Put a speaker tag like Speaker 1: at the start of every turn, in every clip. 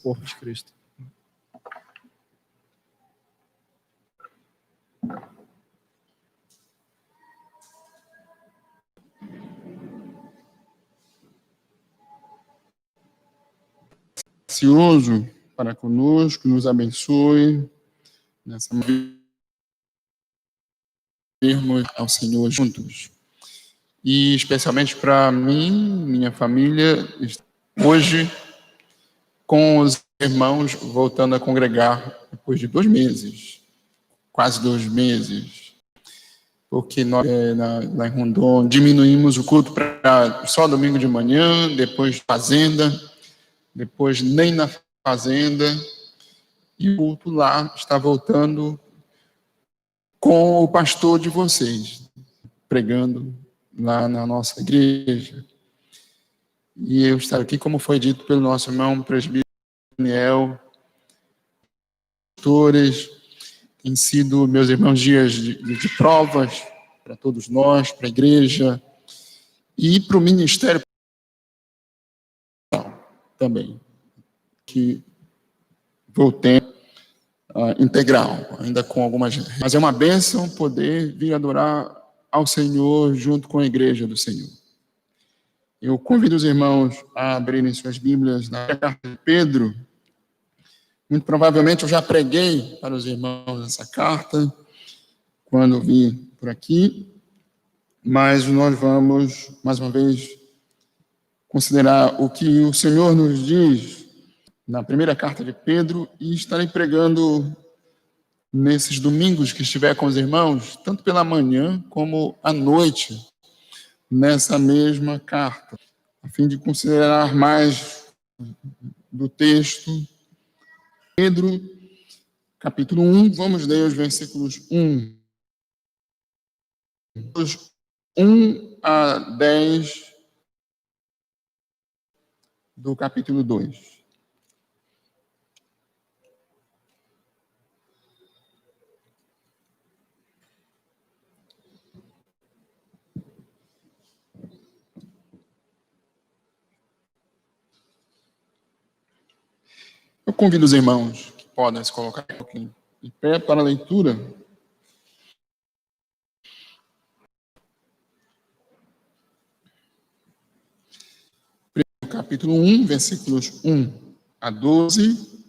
Speaker 1: corpo de Cristo. Gracioso para conosco, nos abençoe nessa irmos ao Senhor juntos. E especialmente para mim, minha família, hoje com os irmãos voltando a congregar depois de 2 meses, quase 2 meses, porque nós lá em Rondon diminuímos o culto para só domingo de manhã, depois fazenda, depois nem na fazenda, e o culto lá está voltando com o pastor de vocês, pregando lá na nossa igreja. E eu estar aqui, como foi dito pelo nosso irmão presbítero Daniel, pastores, tem sido, meus irmãos, dias de provas para todos nós, para a igreja e para o ministério também, que voltemos integral, ainda com algumas... Mas é uma bênção poder vir adorar ao Senhor junto com a igreja do Senhor. Eu convido os irmãos a abrirem suas Bíblias na carta de Pedro. Muito provavelmente eu já preguei para os irmãos essa carta quando vim por aqui, mas nós vamos, mais uma vez, considerar o que o Senhor nos diz na primeira carta de Pedro e estarei pregando nesses domingos que estiver com os irmãos, tanto pela manhã como à noite, nessa mesma carta, a fim de considerar mais do texto. Pedro, capítulo 1, vamos ler os versículos 1 a 10 do capítulo 2. Eu convido os irmãos que podem se colocar aqui em pé para a leitura. Capítulo 1, versículos 1 a 12.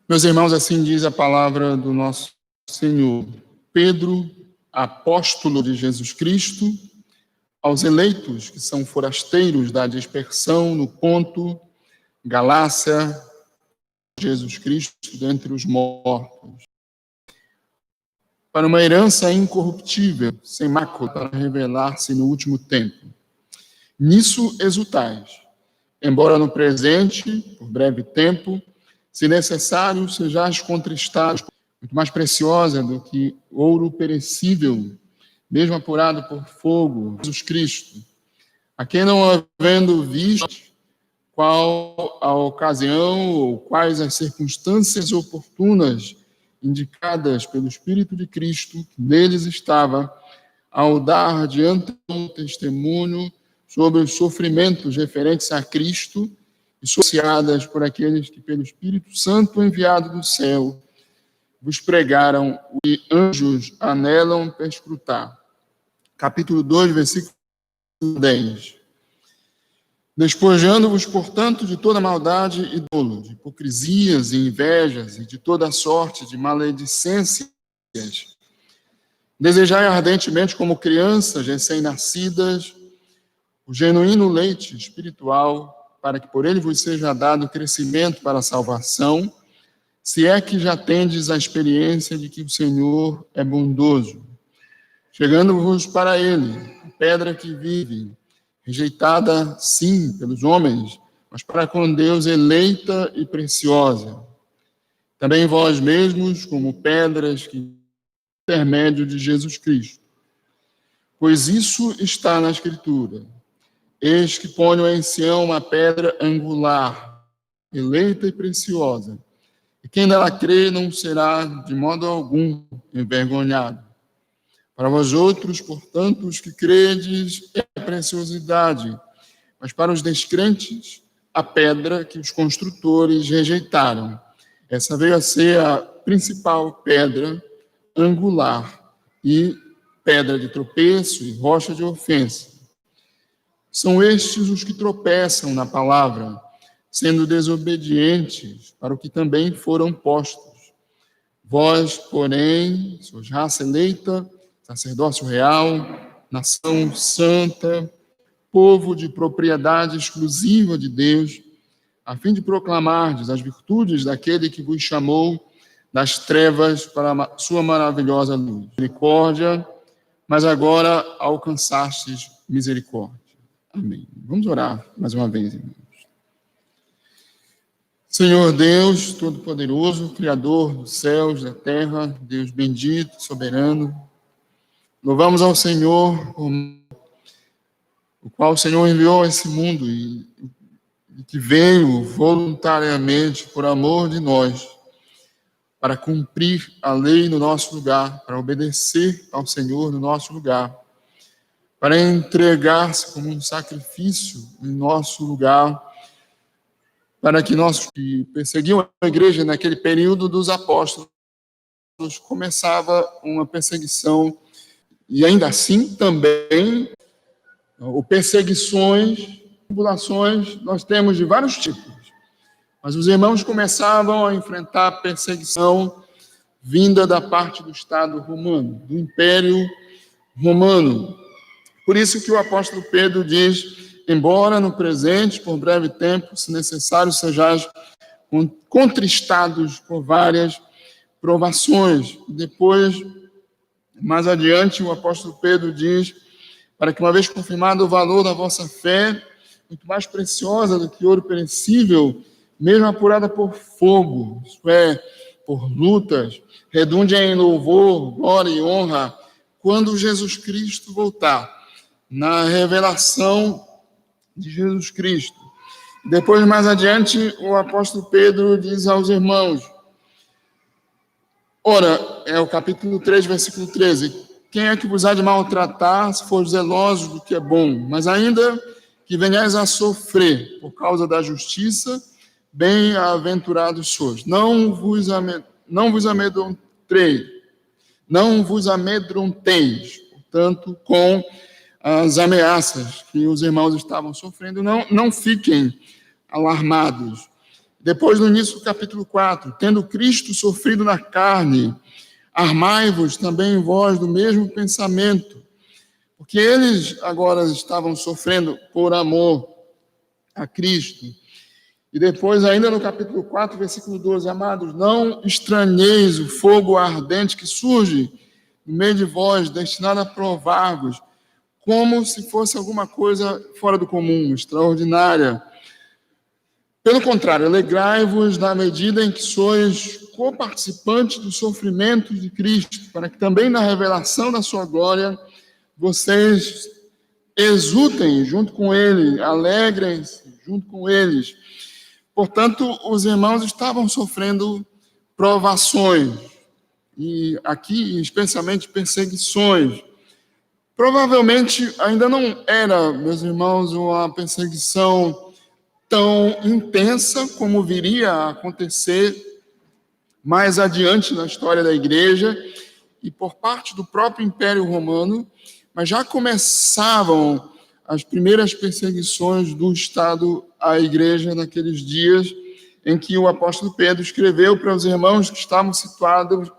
Speaker 1: Meus irmãos, assim diz a palavra do nosso Senhor. Pedro, apóstolo de Jesus Cristo, aos eleitos que são forasteiros da dispersão no Ponto, Galácia, Jesus Cristo dentre os mortos, para uma herança incorruptível, sem mácula, para revelar-se no último tempo. Nisso exultais, embora no presente, por breve tempo, se necessário, sejais contristados, muito mais preciosa do que ouro perecível, mesmo apurado por fogo, Jesus Cristo, a quem não havendo visto qual a ocasião ou quais as circunstâncias oportunas indicadas pelo Espírito de Cristo, que neles estava, ao dar de antemão testemunho sobre os sofrimentos referentes a Cristo e associadas por aqueles que, pelo Espírito Santo enviado do céu, vos pregaram e anjos anelam perscrutar. Capítulo 2, versículo 10. Despojando-vos, portanto, de toda maldade e dolo, de hipocrisias e invejas e de toda sorte de maledicências, desejai ardentemente como crianças recém-nascidas o genuíno leite espiritual, para que por ele vos seja dado crescimento para a salvação, se é que já tendes a experiência de que o Senhor é bondoso, chegando-vos para ele, a pedra que vive, rejeitada, sim, pelos homens, mas para com Deus eleita e preciosa. Também vós mesmos, como pedras que intermédio de Jesus Cristo. Pois isso está na Escritura. Eis que ponho em Sião uma pedra angular, eleita e preciosa, e quem nela crê não será de modo algum envergonhado. Para vós outros, portanto, os que credes, é a preciosidade, mas para os descrentes, a pedra que os construtores rejeitaram. Essa veio a ser a principal pedra angular e pedra de tropeço e rocha de ofensa. São estes os que tropeçam na palavra, sendo desobedientes para o que também foram postos. Vós, porém, sois raça eleita, sacerdócio real, nação santa, povo de propriedade exclusiva de Deus, a fim de proclamardes as virtudes daquele que vos chamou das trevas para a sua maravilhosa luz. Misericórdia, mas agora alcançastes misericórdia. Amém. Vamos orar mais uma vez, irmãos. Senhor Deus Todo-Poderoso, Criador dos céus, da terra, Deus bendito, soberano, louvamos ao Senhor, o qual o Senhor enviou a esse mundo e que veio voluntariamente, por amor de nós, para cumprir a lei no nosso lugar, para obedecer ao Senhor no nosso lugar, para entregar-se como um sacrifício em nosso lugar, para que nós que perseguiam a igreja naquele período dos apóstolos, começava uma perseguição, e ainda assim também, perseguições, tribulações, nós temos de vários tipos. Mas os irmãos começavam a enfrentar perseguição vinda da parte do Estado romano, do Império Romano. Por isso que o apóstolo Pedro diz: embora no presente, por breve tempo, se necessário, sejais contristados por várias provações. Depois, mais adiante, o apóstolo Pedro diz: para que, uma vez confirmado o valor da vossa fé, muito mais preciosa do que ouro perecível, mesmo apurada por fogo, isto é, por lutas, redunde em louvor, glória e honra, quando Jesus Cristo voltar, na revelação de Jesus Cristo. Depois, mais adiante, o apóstolo Pedro diz aos irmãos, ora, é o capítulo 3, versículo 13, quem é que vos há de maltratar, se for zelosos do que é bom? Mas ainda que venhais a sofrer por causa da justiça, bem-aventurados sois. Não vos amedronteis, portanto, com as ameaças que os irmãos estavam sofrendo, não fiquem alarmados. Depois, no início do capítulo 4, tendo Cristo sofrido na carne, armai-vos também vós do mesmo pensamento, porque eles agora estavam sofrendo por amor a Cristo. E depois, ainda no capítulo 4, versículo 12, amados, não estranheis o fogo ardente que surge no meio de vós, destinado a provar-vos, como se fosse alguma coisa fora do comum, extraordinária. Pelo contrário, alegrai-vos na medida em que sois coparticipantes dos sofrimentos de Cristo, para que também na revelação da sua glória vocês exultem junto com ele, alegrem-se junto com eles. Portanto, os irmãos estavam sofrendo provações, e aqui especialmente perseguições. Provavelmente ainda não era, meus irmãos, uma perseguição tão intensa como viria a acontecer mais adiante na história da igreja e por parte do próprio Império Romano, mas já começavam as primeiras perseguições do Estado à igreja naqueles dias em que o apóstolo Pedro escreveu para os irmãos que estavam situados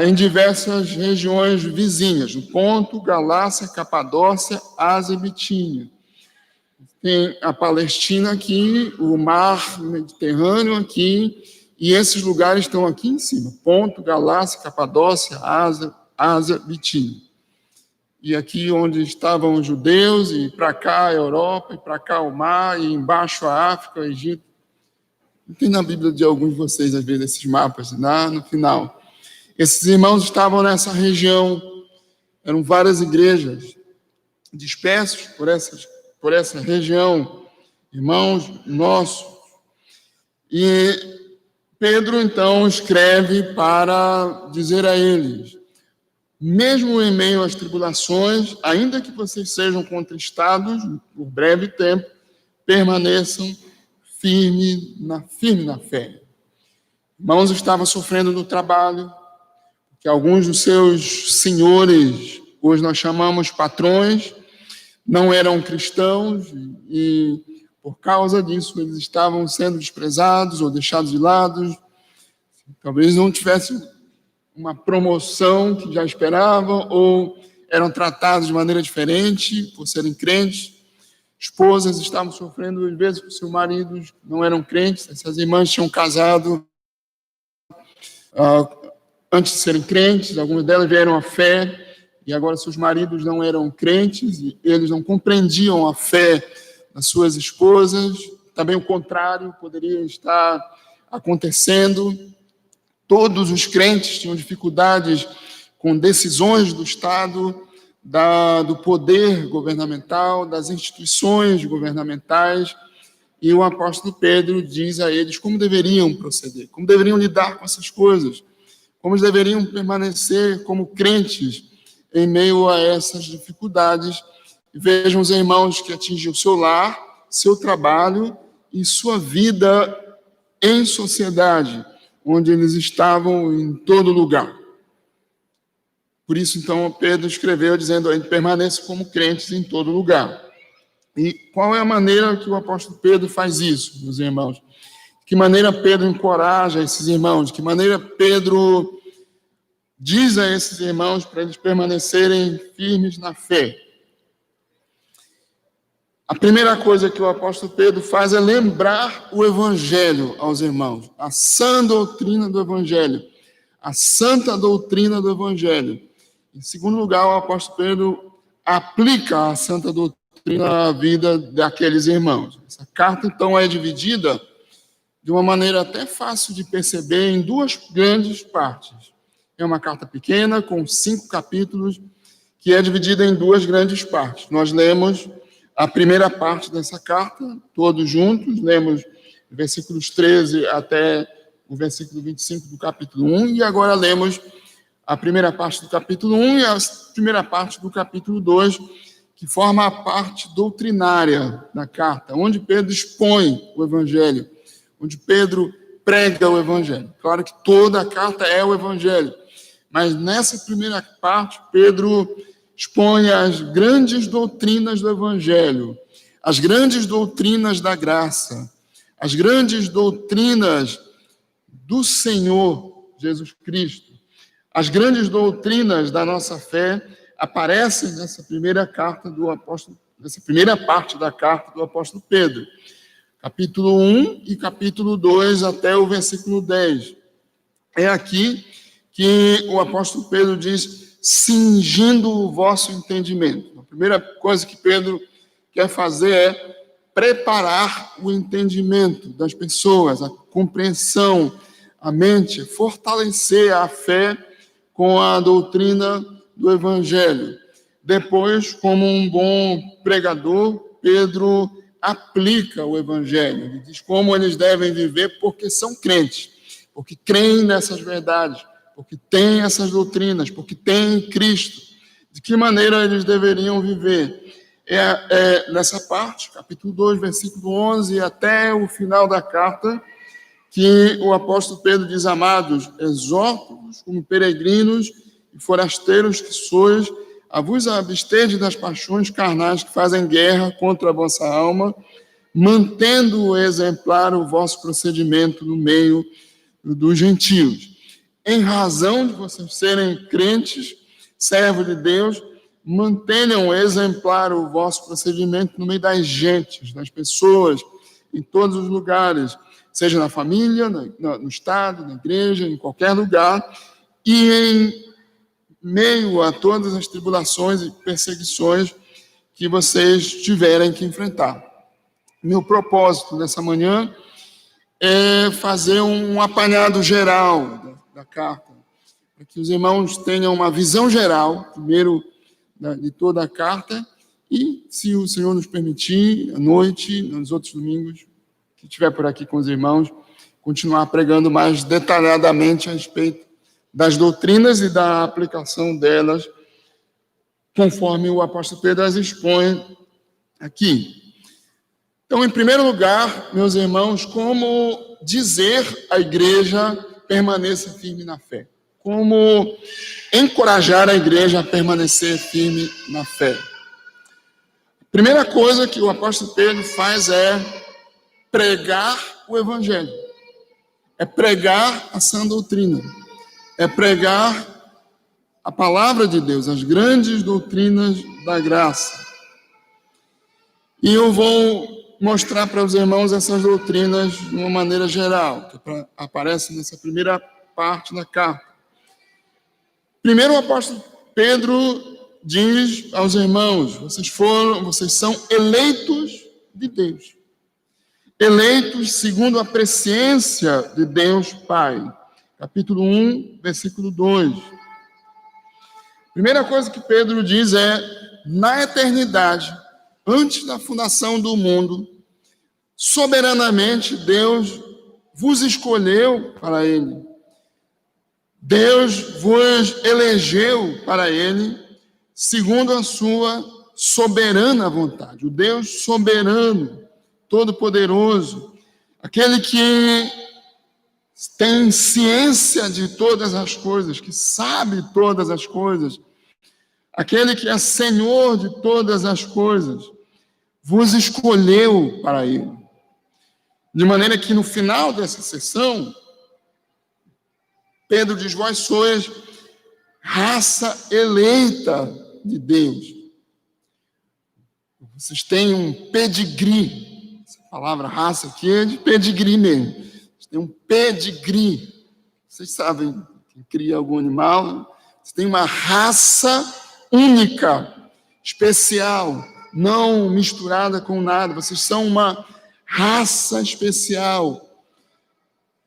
Speaker 1: em diversas regiões vizinhas, no Ponto, Galácia, Capadócia, Ásia e Bitínia. Tem a Palestina aqui, o mar Mediterrâneo aqui, e esses lugares estão aqui em cima, Ponto, Galácia, Capadócia, Ásia, Bitínia. E aqui onde estavam os judeus, e para cá a Europa, e para cá o mar, e embaixo a África, o Egito. Tem na Bíblia de alguns de vocês, às vezes, esses mapas, lá no final. Esses irmãos estavam nessa região, eram várias igrejas dispersos por essa região, irmãos nossos. E Pedro, então, escreve para dizer a eles, mesmo em meio às tribulações, ainda que vocês sejam contristados por breve tempo, permaneçam firme na fé. Irmãos estavam sofrendo no trabalho, que alguns dos seus senhores, hoje nós chamamos patrões, não eram cristãos e por causa disso eles estavam sendo desprezados ou deixados de lado. Talvez não tivessem uma promoção que já esperavam ou eram tratados de maneira diferente por serem crentes. Esposas estavam sofrendo, às vezes, com seus maridos, não eram crentes. Essas irmãs tinham casado antes de serem crentes, algumas delas vieram à fé, e agora seus maridos não eram crentes, e eles não compreendiam a fé das suas esposas. Também o contrário poderia estar acontecendo. Todos os crentes tinham dificuldades com decisões do Estado, do poder governamental, das instituições governamentais, e o apóstolo Pedro diz a eles como deveriam proceder, como deveriam lidar com essas coisas, como eles deveriam permanecer como crentes em meio a essas dificuldades. Vejam os irmãos que atingiu o seu lar, seu trabalho e sua vida em sociedade, onde eles estavam em todo lugar. Por isso, então, Pedro escreveu dizendo: a gente permaneça como crentes em todo lugar. E qual é a maneira que o apóstolo Pedro faz isso, meus irmãos? De que maneira Pedro encoraja esses irmãos? De que maneira Pedro diz a esses irmãos para eles permanecerem firmes na fé? A primeira coisa que o apóstolo Pedro faz é lembrar o evangelho aos irmãos, a sã doutrina do evangelho, a santa doutrina do evangelho. Em segundo lugar, o apóstolo Pedro aplica a santa doutrina à vida daqueles irmãos. Essa carta, então, é dividida de uma maneira até fácil de perceber em duas grandes partes. É uma carta pequena, com 5 capítulos, que é dividida em duas grandes partes. Nós lemos a primeira parte dessa carta, todos juntos, lemos versículos 13 até o versículo 25 do capítulo 1, e agora lemos a primeira parte do capítulo 1 e a primeira parte do capítulo 2, que forma a parte doutrinária da carta, onde Pedro expõe o evangelho, onde Pedro prega o evangelho. Claro que toda a carta é o evangelho, mas nessa primeira parte, Pedro expõe as grandes doutrinas do evangelho, as grandes doutrinas da graça, as grandes doutrinas do Senhor Jesus Cristo. As grandes doutrinas da nossa fé aparecem nessa primeira carta do apóstolo, nessa primeira parte da carta do apóstolo Pedro, capítulo 1 e capítulo 2 até o versículo 10. É aqui que o apóstolo Pedro diz: cingindo o vosso entendimento. A primeira coisa que Pedro quer fazer é preparar o entendimento das pessoas, a compreensão, a mente, fortalecer a fé com a doutrina do evangelho. Depois, como um bom pregador, Pedro aplica o evangelho. Ele diz como eles devem viver porque são crentes, porque creem nessas verdades, porque têm essas doutrinas, porque têm Cristo. De que maneira eles deveriam viver? Nessa parte, capítulo 2, versículo 11, até o final da carta, que o apóstolo Pedro diz: amados, exorto-vos como peregrinos e forasteiros que sois, a vos absterdes das paixões carnais que fazem guerra contra a vossa alma, mantendo exemplar o vosso procedimento no meio dos gentios. Em razão de vocês serem crentes, servos de Deus, mantenham exemplar o vosso procedimento no meio das gentes, das pessoas, em todos os lugares, seja na família, no Estado, na igreja, em qualquer lugar, e em meio a todas as tribulações e perseguições que vocês tiverem que enfrentar. Meu propósito nessa manhã é fazer um apanhado geral da carta, para que os irmãos tenham uma visão geral, primeiro, de toda a carta, e, se o Senhor nos permitir, à noite, nos outros domingos, que estiver por aqui com os irmãos, continuar pregando mais detalhadamente a respeito das doutrinas e da aplicação delas, conforme o apóstolo Pedro as expõe aqui. Então, em primeiro lugar, meus irmãos, como dizer à igreja permaneça firme na fé? Como encorajar a igreja a permanecer firme na fé? A primeira coisa que o apóstolo Pedro faz é pregar o evangelho. É pregar a sã doutrina. É pregar a palavra de Deus, as grandes doutrinas da graça. E eu vou mostrar para os irmãos essas doutrinas de uma maneira geral, que aparece nessa primeira parte da carta. Primeiro, o apóstolo Pedro diz aos irmãos: vocês são eleitos de Deus. Eleitos segundo a presciência de Deus Pai. Capítulo 1, versículo 2. Primeira coisa que Pedro diz é: na eternidade, antes da fundação do mundo, soberanamente Deus vos escolheu para Ele. Deus vos elegeu para Ele, segundo a sua soberana vontade. O Deus soberano, todo-poderoso, aquele que tem ciência de todas as coisas, que sabe todas as coisas, aquele que é Senhor de todas as coisas, vos escolheu para Ele. De maneira que no final dessa sessão, Pedro diz: vós sois raça eleita de Deus. Vocês têm um pedigree. Essa palavra raça aqui é de pedigree mesmo. Vocês têm um pedigree. Vocês sabem, quem cria algum animal, vocês têm uma raça única, especial, não misturada com nada. Vocês são uma raça especial.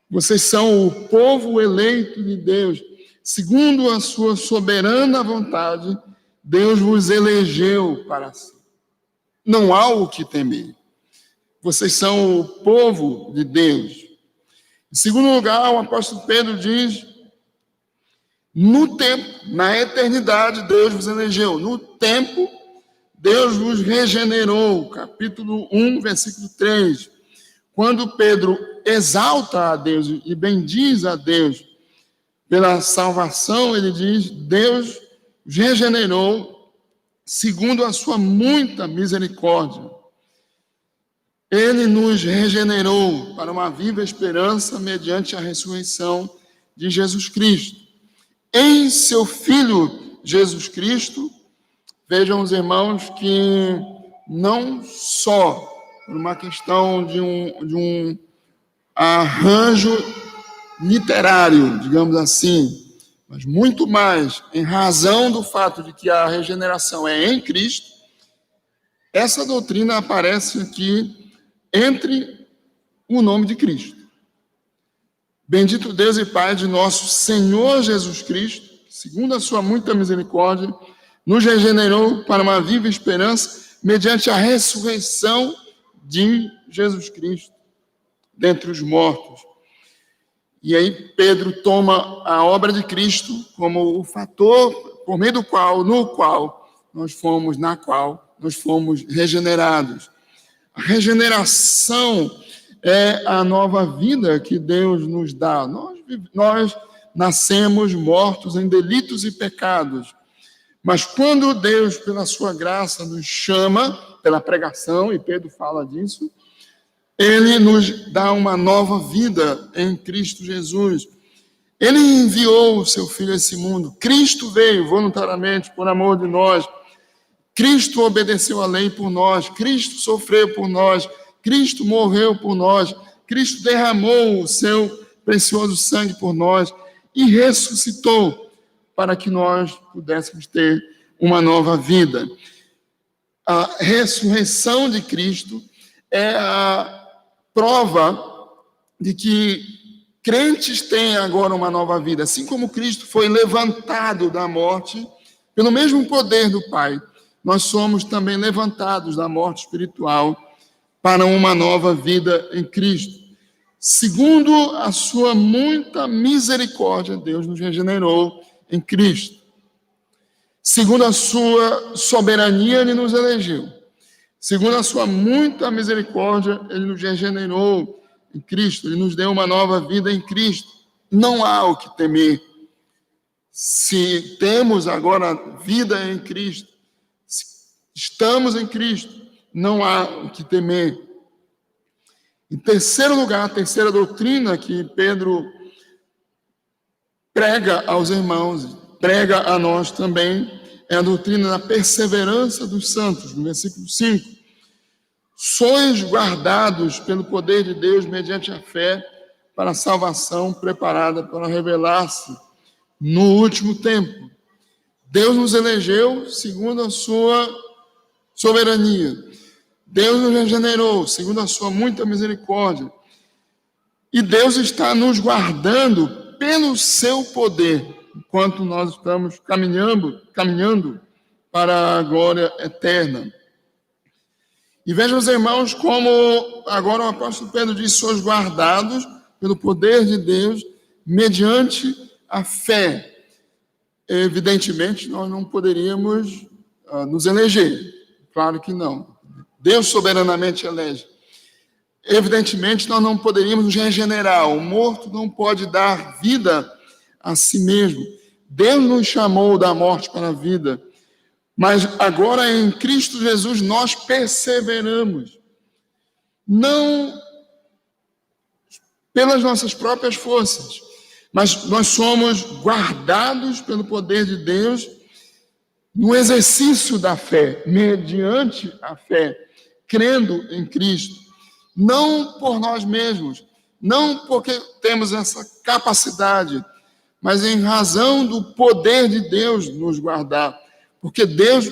Speaker 1: Vocês são o povo eleito de Deus. Segundo a sua soberana vontade, Deus vos elegeu para si. Não há o que temer. Vocês são o povo de Deus. Em segundo lugar, o apóstolo Pedro diz: no tempo, na eternidade, Deus vos elegeu. No tempo, Deus vos regenerou. Capítulo 1, versículo 3. Quando Pedro exalta a Deus e bendiz a Deus pela salvação, ele diz: Deus regenerou segundo a sua muita misericórdia. Ele nos regenerou para uma viva esperança mediante a ressurreição de Jesus Cristo. Em seu Filho Jesus Cristo, vejam os irmãos que não só por uma questão de um arranjo literário, digamos assim, mas muito mais em razão do fato de que a regeneração é em Cristo, essa doutrina aparece aqui entre o nome de Cristo. Bendito Deus e Pai de nosso Senhor Jesus Cristo, segundo a sua muita misericórdia, nos regenerou para uma viva esperança mediante a ressurreição de Jesus Cristo dentre os mortos. E aí Pedro toma a obra de Cristo como o fator por meio do qual, na qual nós fomos regenerados. A regeneração é a nova vida que Deus nos dá. Nós nascemos mortos em delitos e pecados. Mas quando Deus, pela sua graça, nos chama, pela pregação, e Pedro fala disso, Ele nos dá uma nova vida em Cristo Jesus. Ele enviou o seu Filho a esse mundo. Cristo veio voluntariamente por amor de nós. Cristo obedeceu a lei por nós. Cristo sofreu por nós. Cristo morreu por nós. Cristo derramou o seu precioso sangue por nós e ressuscitou para que nós pudéssemos ter uma nova vida. A ressurreição de Cristo é a prova de que crentes têm agora uma nova vida. Assim como Cristo foi levantado da morte, pelo mesmo poder do Pai, nós somos também levantados da morte espiritual para uma nova vida em Cristo. segundo a sua muita misericórdia, Deus nos regenerou em Cristo. Segundo a sua soberania, Ele nos elegeu. Segundo a sua muita misericórdia, Ele nos regenerou em Cristo. Ele nos deu uma nova vida em Cristo. Não há o que temer. Se temos agora vida em Cristo, se estamos em Cristo, não há o que temer. Em terceiro lugar, a terceira doutrina que Pedro prega aos irmãos, prega a nós também, é a doutrina da perseverança dos santos, no versículo 5. Sois guardados pelo poder de Deus mediante a fé para a salvação preparada para revelar-se no último tempo. Deus nos elegeu segundo a sua soberania. Deus nos regenerou segundo a sua muita misericórdia. E Deus está nos guardando pelo seu poder, enquanto nós estamos caminhando para a glória eterna. E vejam os irmãos como agora o apóstolo Pedro diz: sois guardados pelo poder de Deus mediante a fé. Evidentemente, nós não poderíamos nos eleger. Claro que não. Deus soberanamente elege. Evidentemente, nós não poderíamos nos regenerar. O morto não pode dar vida a si mesmo. Deus nos chamou da morte para a vida. Mas agora em Cristo Jesus nós perseveramos. Não pelas nossas próprias forças, mas nós somos guardados pelo poder de Deus no exercício da fé, mediante a fé, crendo em Cristo. Não por nós mesmos, não porque temos essa capacidade, mas em razão do poder de Deus nos guardar. Porque Deus,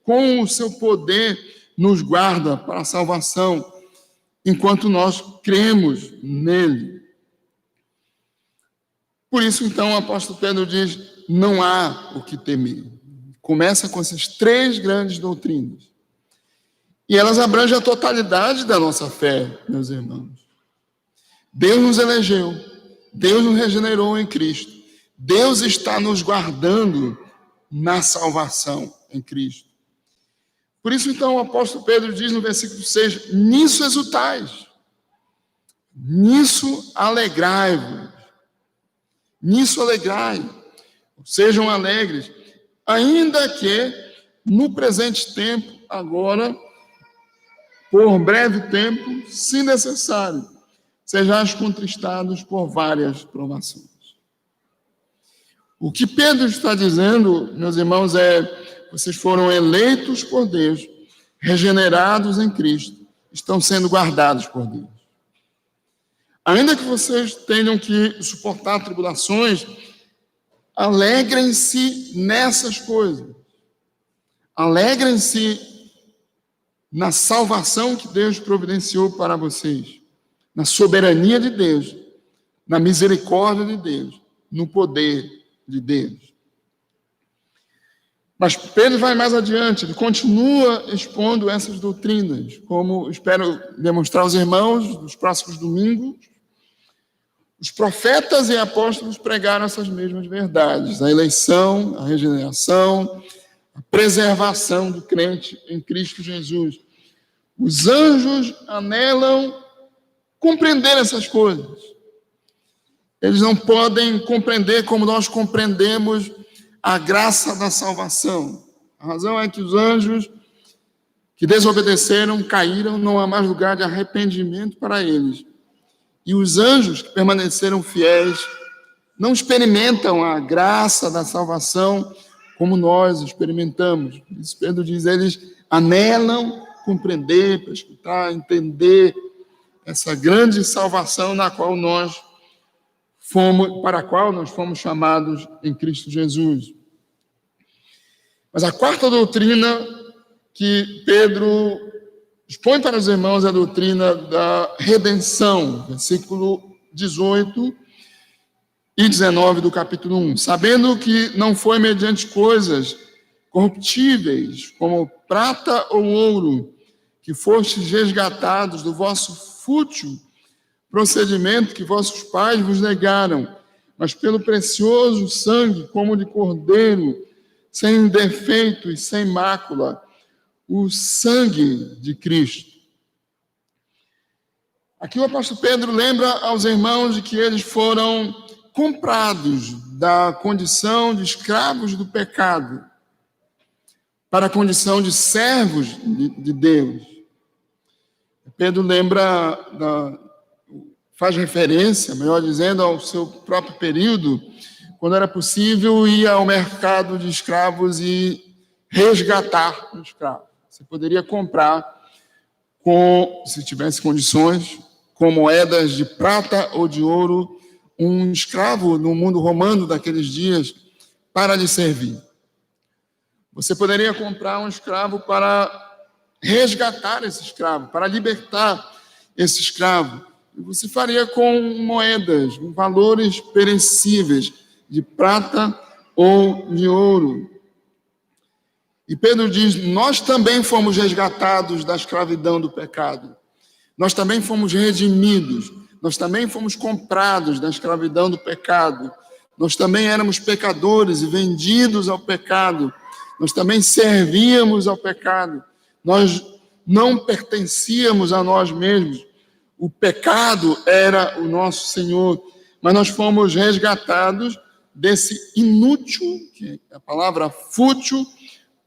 Speaker 1: com o seu poder, nos guarda para a salvação, enquanto nós cremos nele. Por isso, então, o apóstolo Pedro diz: não há o que temer. Começa com essas três grandes doutrinas. E elas abrangem a totalidade da nossa fé, meus irmãos. Deus nos elegeu, Deus nos regenerou em Cristo. Deus está nos guardando na salvação em Cristo. Por isso, então, o apóstolo Pedro diz no versículo 6, nisso exultais, nisso alegrai-vos, nisso alegrai, sejam alegres, ainda que no presente tempo, agora, por breve tempo, se necessário, sejais contristados por várias provações. O que Pedro está dizendo, meus irmãos, é: vocês foram eleitos por Deus, regenerados em Cristo, estão sendo guardados por Deus. Ainda que vocês tenham que suportar tribulações, alegrem-se nessas coisas. Alegrem-se na salvação que Deus providenciou para vocês, na soberania de Deus, na misericórdia de Deus, no poder de Deus. Mas Pedro vai mais adiante, ele continua expondo essas doutrinas, como espero demonstrar aos irmãos nos próximos domingos. Os profetas e apóstolos pregaram essas mesmas verdades: a eleição, a regeneração, a preservação do crente em Cristo Jesus. Os anjos anelam compreender essas coisas. Eles não podem compreender como nós compreendemos a graça da salvação. A razão é que os anjos que desobedeceram, caíram, não há mais lugar de arrependimento para eles. E os anjos que permaneceram fiéis não experimentam a graça da salvação como nós experimentamos. Isso Pedro diz, eles anelam compreender, para escutar, entender essa grande salvação para a qual nós fomos chamados em Cristo Jesus. Mas a quarta doutrina que Pedro expõe para os irmãos é a doutrina da redenção, versículo 18 e 19 do capítulo 1. Sabendo que não foi mediante coisas corruptíveis, como prata ou ouro, que fostes resgatados do vosso fútil procedimento que vossos pais vos negaram, mas pelo precioso sangue, como de cordeiro, sem defeito e sem mácula, o sangue de Cristo. Aqui o apóstolo Pedro lembra aos irmãos de que eles foram comprados da condição de escravos do pecado para a condição de servos de Deus. Pedro faz referência, melhor dizendo, ao seu próprio período, quando era possível ir ao mercado de escravos e resgatar um escravo. Você poderia comprar, se tivesse condições, com moedas de prata ou de ouro, um escravo no mundo romano daqueles dias para lhe servir. Você poderia comprar um escravo para resgatar esse escravo, para libertar esse escravo. E você faria com moedas, com valores perecíveis, de prata ou de ouro. E Pedro diz, nós também fomos resgatados da escravidão do pecado. Nós também fomos redimidos. Nós também fomos comprados da escravidão do pecado. Nós também éramos pecadores e vendidos ao pecado. Nós também servíamos ao pecado. Nós não pertencíamos a nós mesmos. O pecado era o nosso Senhor. Mas nós fomos resgatados desse inútil, que é a palavra fútil,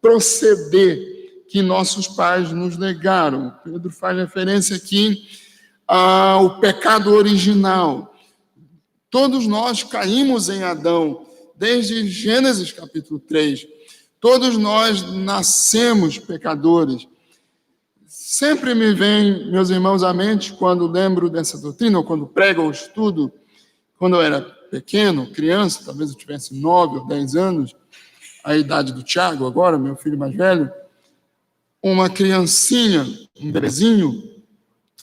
Speaker 1: proceder que nossos pais nos negaram. Pedro faz referência aqui ao pecado original. Todos nós caímos em Adão, desde Gênesis capítulo 3. Todos nós nascemos pecadores. Sempre me vem, meus irmãos, à mente, quando lembro dessa doutrina, ou quando prego ou estudo, quando eu era pequeno, criança, talvez eu tivesse 9 ou 10 anos, a idade do Tiago agora, meu filho mais velho, uma criancinha, um bebezinho,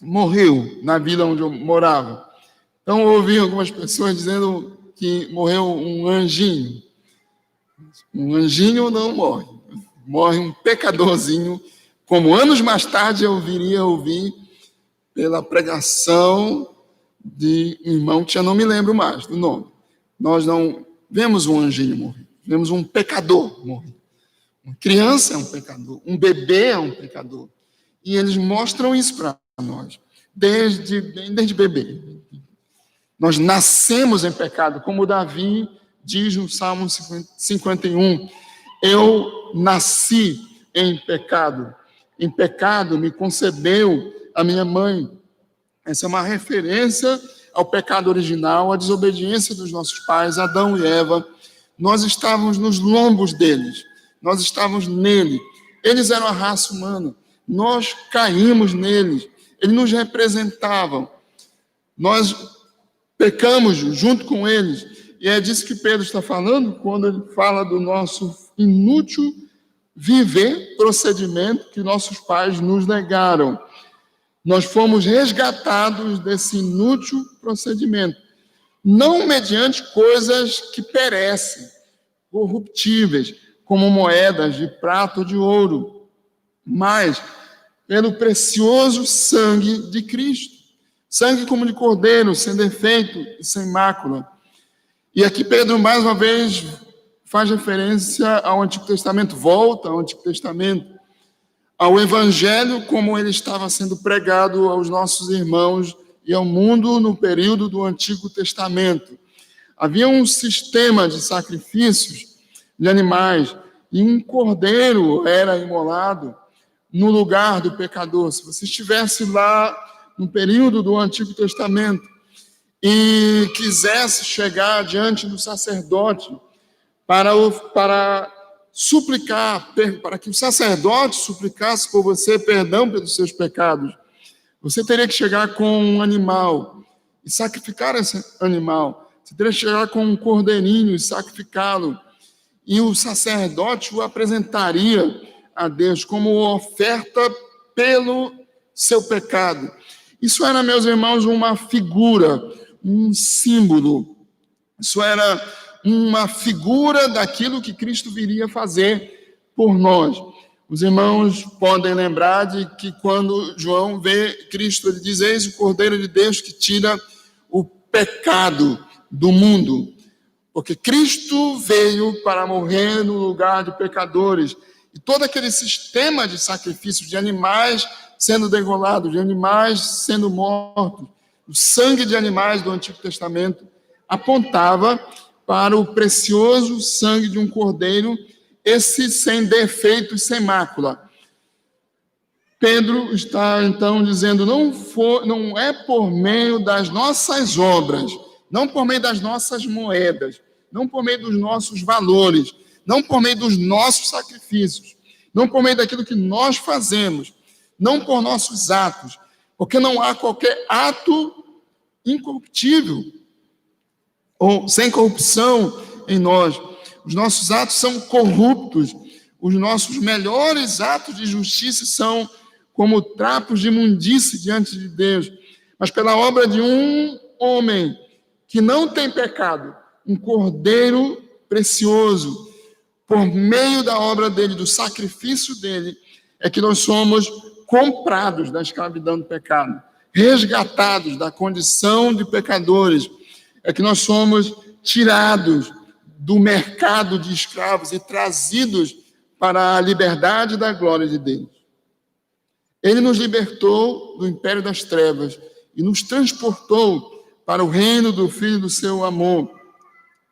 Speaker 1: morreu na vila onde eu morava. Então, eu ouvi algumas pessoas dizendo que morreu um anjinho. Um anjinho não morre. Morre um pecadorzinho, como anos mais tarde eu viria a ouvir pela pregação de um irmão que já não me lembro mais do nome. Nós não vemos um anjinho morrer, vemos um pecador morrer. Uma criança é um pecador, um bebê é um pecador. E eles mostram isso para nós, desde bebê. Nós nascemos em pecado, como Davi diz no Salmo 51. Eu nasci em pecado me concebeu a minha mãe. Essa é uma referência ao pecado original, à desobediência dos nossos pais, Adão e Eva. Nós estávamos nos lombos deles, nós estávamos nele. Eles eram a raça humana, nós caímos neles, eles nos representavam. Nós pecamos junto com eles, e é disso que Pedro está falando quando ele fala do nosso inútil procedimento que nossos pais nos negaram. Nós fomos resgatados desse inútil procedimento, não mediante coisas que perecem, corruptíveis, como moedas de prata ou de ouro, mas pelo precioso sangue de Cristo. Sangue como de cordeiro, sem defeito e sem mácula. E aqui Pedro, mais uma vez, faz referência ao Antigo Testamento, volta ao Antigo Testamento, ao Evangelho como ele estava sendo pregado aos nossos irmãos e ao mundo no período do Antigo Testamento. Havia um sistema de sacrifícios de animais, e um cordeiro era imolado no lugar do pecador. Se você estivesse lá no período do Antigo Testamento e quisesse chegar diante do sacerdote para suplicar, para que o sacerdote suplicasse por você perdão pelos seus pecados, você teria que chegar com um animal e sacrificar esse animal. Você teria que chegar com um cordeirinho e sacrificá-lo. E o sacerdote o apresentaria a Deus como oferta pelo seu pecado. Isso era, meus irmãos, uma figura, um símbolo. Isso era uma figura daquilo que Cristo viria fazer por nós. Os irmãos podem lembrar de que quando João vê Cristo, ele diz: eis o Cordeiro de Deus que tira o pecado do mundo. Porque Cristo veio para morrer no lugar de pecadores. E todo aquele sistema de sacrifícios de animais sendo degolados, de animais sendo mortos, o sangue de animais do Antigo Testamento apontava para o precioso sangue de um cordeiro, esse sem defeito e sem mácula. Pedro está então dizendo: não é por meio das nossas obras, não por meio das nossas moedas, não por meio dos nossos valores, não por meio dos nossos sacrifícios, não por meio daquilo que nós fazemos, não por nossos atos, porque não há qualquer ato incorruptível ou sem corrupção em nós. Os nossos atos são corruptos, os nossos melhores atos de justiça são como trapos de imundície diante de Deus, mas pela obra de um homem que não tem pecado, um cordeiro precioso, por meio da obra dele, do sacrifício dele, é que nós somos comprados da escravidão do pecado, resgatados da condição de pecadores, é que nós somos tirados do mercado de escravos e trazidos para a liberdade da glória de Deus. Ele nos libertou do império das trevas e nos transportou para o reino do Filho do seu amor.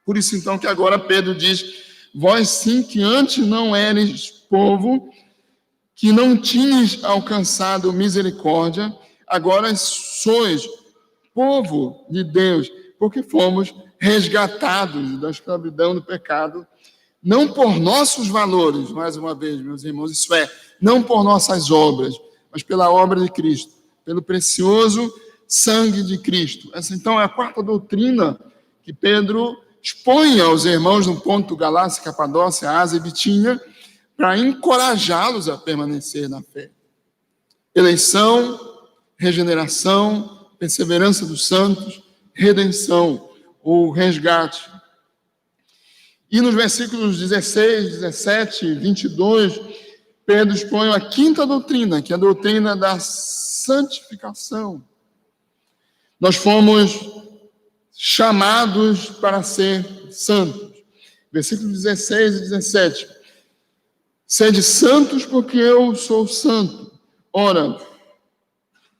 Speaker 1: Por isso, então, que agora Pedro diz: vós sim que antes não eres povo, que não tinhas alcançado misericórdia, agora sois povo de Deus, porque fomos resgatados da escravidão do pecado, não por nossos valores, mais uma vez, meus irmãos, isso é, não por nossas obras, mas pela obra de Cristo, pelo precioso sangue de Cristo. Essa, então, é a quarta doutrina que Pedro expõe aos irmãos no Ponto, Galácia, Capadócia, Ásia e Bitínia, para encorajá-los a permanecer na fé. Eleição, regeneração, perseverança dos santos, redenção, ou resgate. E nos versículos 16, 17 e 22, Pedro expõe a quinta doutrina, que é a doutrina da santificação. Nós fomos chamados para ser santos. Versículos 16 e 17. Sede santos porque eu sou santo. Ora,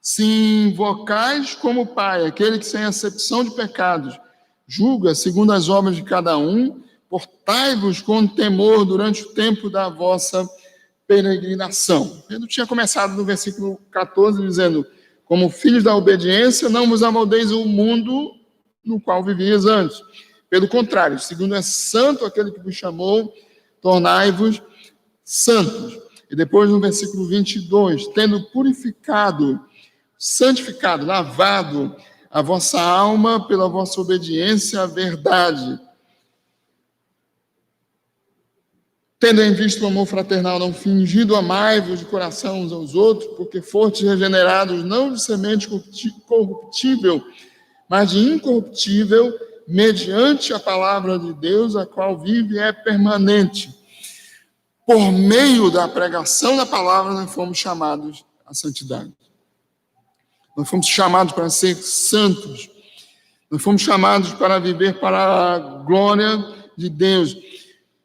Speaker 1: se invocais como Pai, aquele que sem acepção de pecados julga segundo as obras de cada um, portai-vos com temor durante o tempo da vossa peregrinação. Pedro tinha começado no versículo 14 dizendo: como filhos da obediência, não vos amoldeis o mundo no qual vivias antes. Pelo contrário, segundo é santo aquele que vos chamou, tornai-vos santos. E depois no versículo 22, tendo purificado, santificado, lavado a vossa alma pela vossa obediência à verdade, tendo em vista o amor fraternal não fingido, amai-vos de coração uns aos outros, porque fostes regenerados não de semente corruptível, mas de incorruptível, mediante a palavra de Deus, a qual vive e é permanente. Por meio da pregação da palavra, nós fomos chamados à santidade. Nós fomos chamados para ser santos. Nós fomos chamados para viver para a glória de Deus.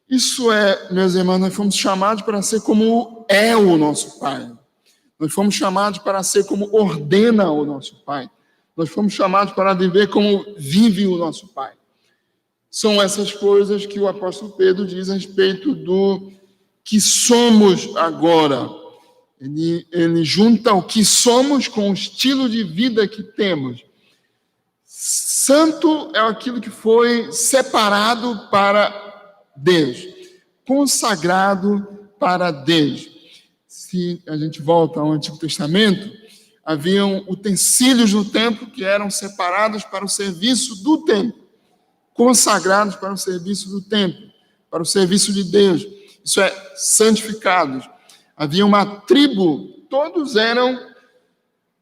Speaker 1: Isso é, meus irmãos, nós fomos chamados para ser como é o nosso Pai. Nós fomos chamados para ser como ordena o nosso Pai. Nós fomos chamados para viver como vive o nosso Pai. São essas coisas que o apóstolo Pedro diz a respeito do que somos agora. Ele junta o que somos com o estilo de vida que temos. Santo é aquilo que foi separado para Deus, consagrado para Deus. Se a gente volta ao Antigo Testamento, haviam utensílios no templo que eram separados para o serviço do templo, consagrados para o serviço do templo, para o serviço de Deus. Isso é, santificados. Havia uma tribo, todos eram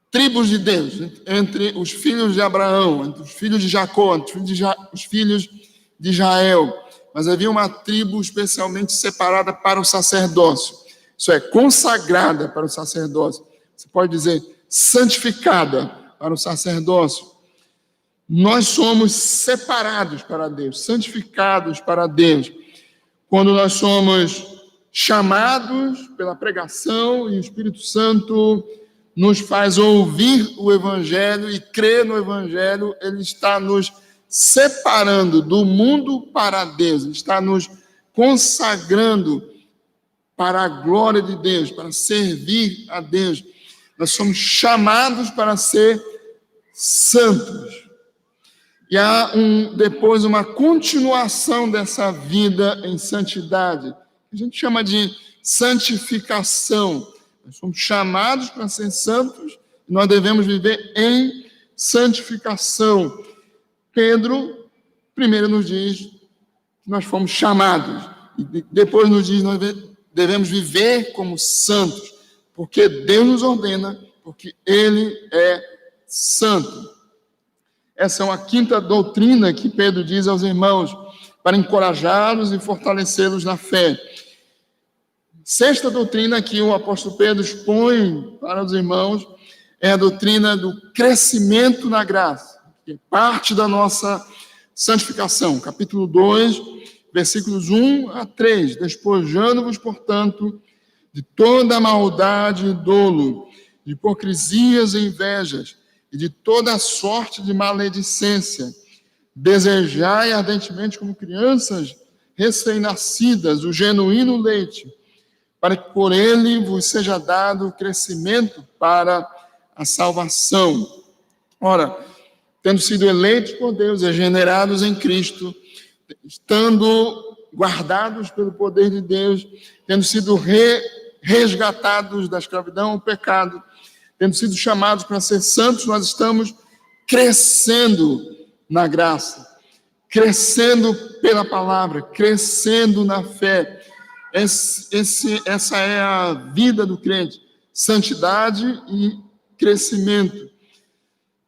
Speaker 1: tribos de Deus, entre os filhos de Abraão, entre os filhos de Jacó, entre os filhos de Israel. Mas havia uma tribo especialmente separada para o sacerdócio. isso é, consagrada para o sacerdócio. Você pode dizer santificada para o sacerdócio. Nós somos separados para Deus, santificados para Deus, quando nós somos chamados pela pregação e o Espírito Santo nos faz ouvir o Evangelho e crer no Evangelho. Ele está nos separando do mundo para Deus, ele está nos consagrando para a glória de Deus, para servir a Deus. Nós somos chamados para ser santos. E há depois uma continuação dessa vida em santidade, que a gente chama de santificação. Nós somos chamados para ser santos, e nós devemos viver em santificação. Pedro, primeiro nos diz que nós fomos chamados, e depois nos diz que nós devemos viver como santos, porque Deus nos ordena, porque Ele é santo. Essa é uma quinta doutrina que Pedro diz aos irmãos, para encorajá-los e fortalecê-los na fé. Sexta doutrina que o apóstolo Pedro expõe para os irmãos é a doutrina do crescimento na graça, que é parte da nossa santificação. Capítulo 2, versículos 1 a 3. Despojando-vos, portanto, de toda maldade e dolo, de hipocrisias e invejas, e de toda sorte de maledicência. Desejai ardentemente como crianças recém-nascidas o genuíno leite, para que por ele vos seja dado crescimento para a salvação. Ora, tendo sido eleitos por Deus, regenerados em Cristo, estando guardados pelo poder de Deus, tendo sido resgatados da escravidão ao pecado, tendo sido chamados para ser santos, nós estamos crescendo na graça, crescendo pela palavra, crescendo na fé. Essa é a vida do crente, santidade e crescimento.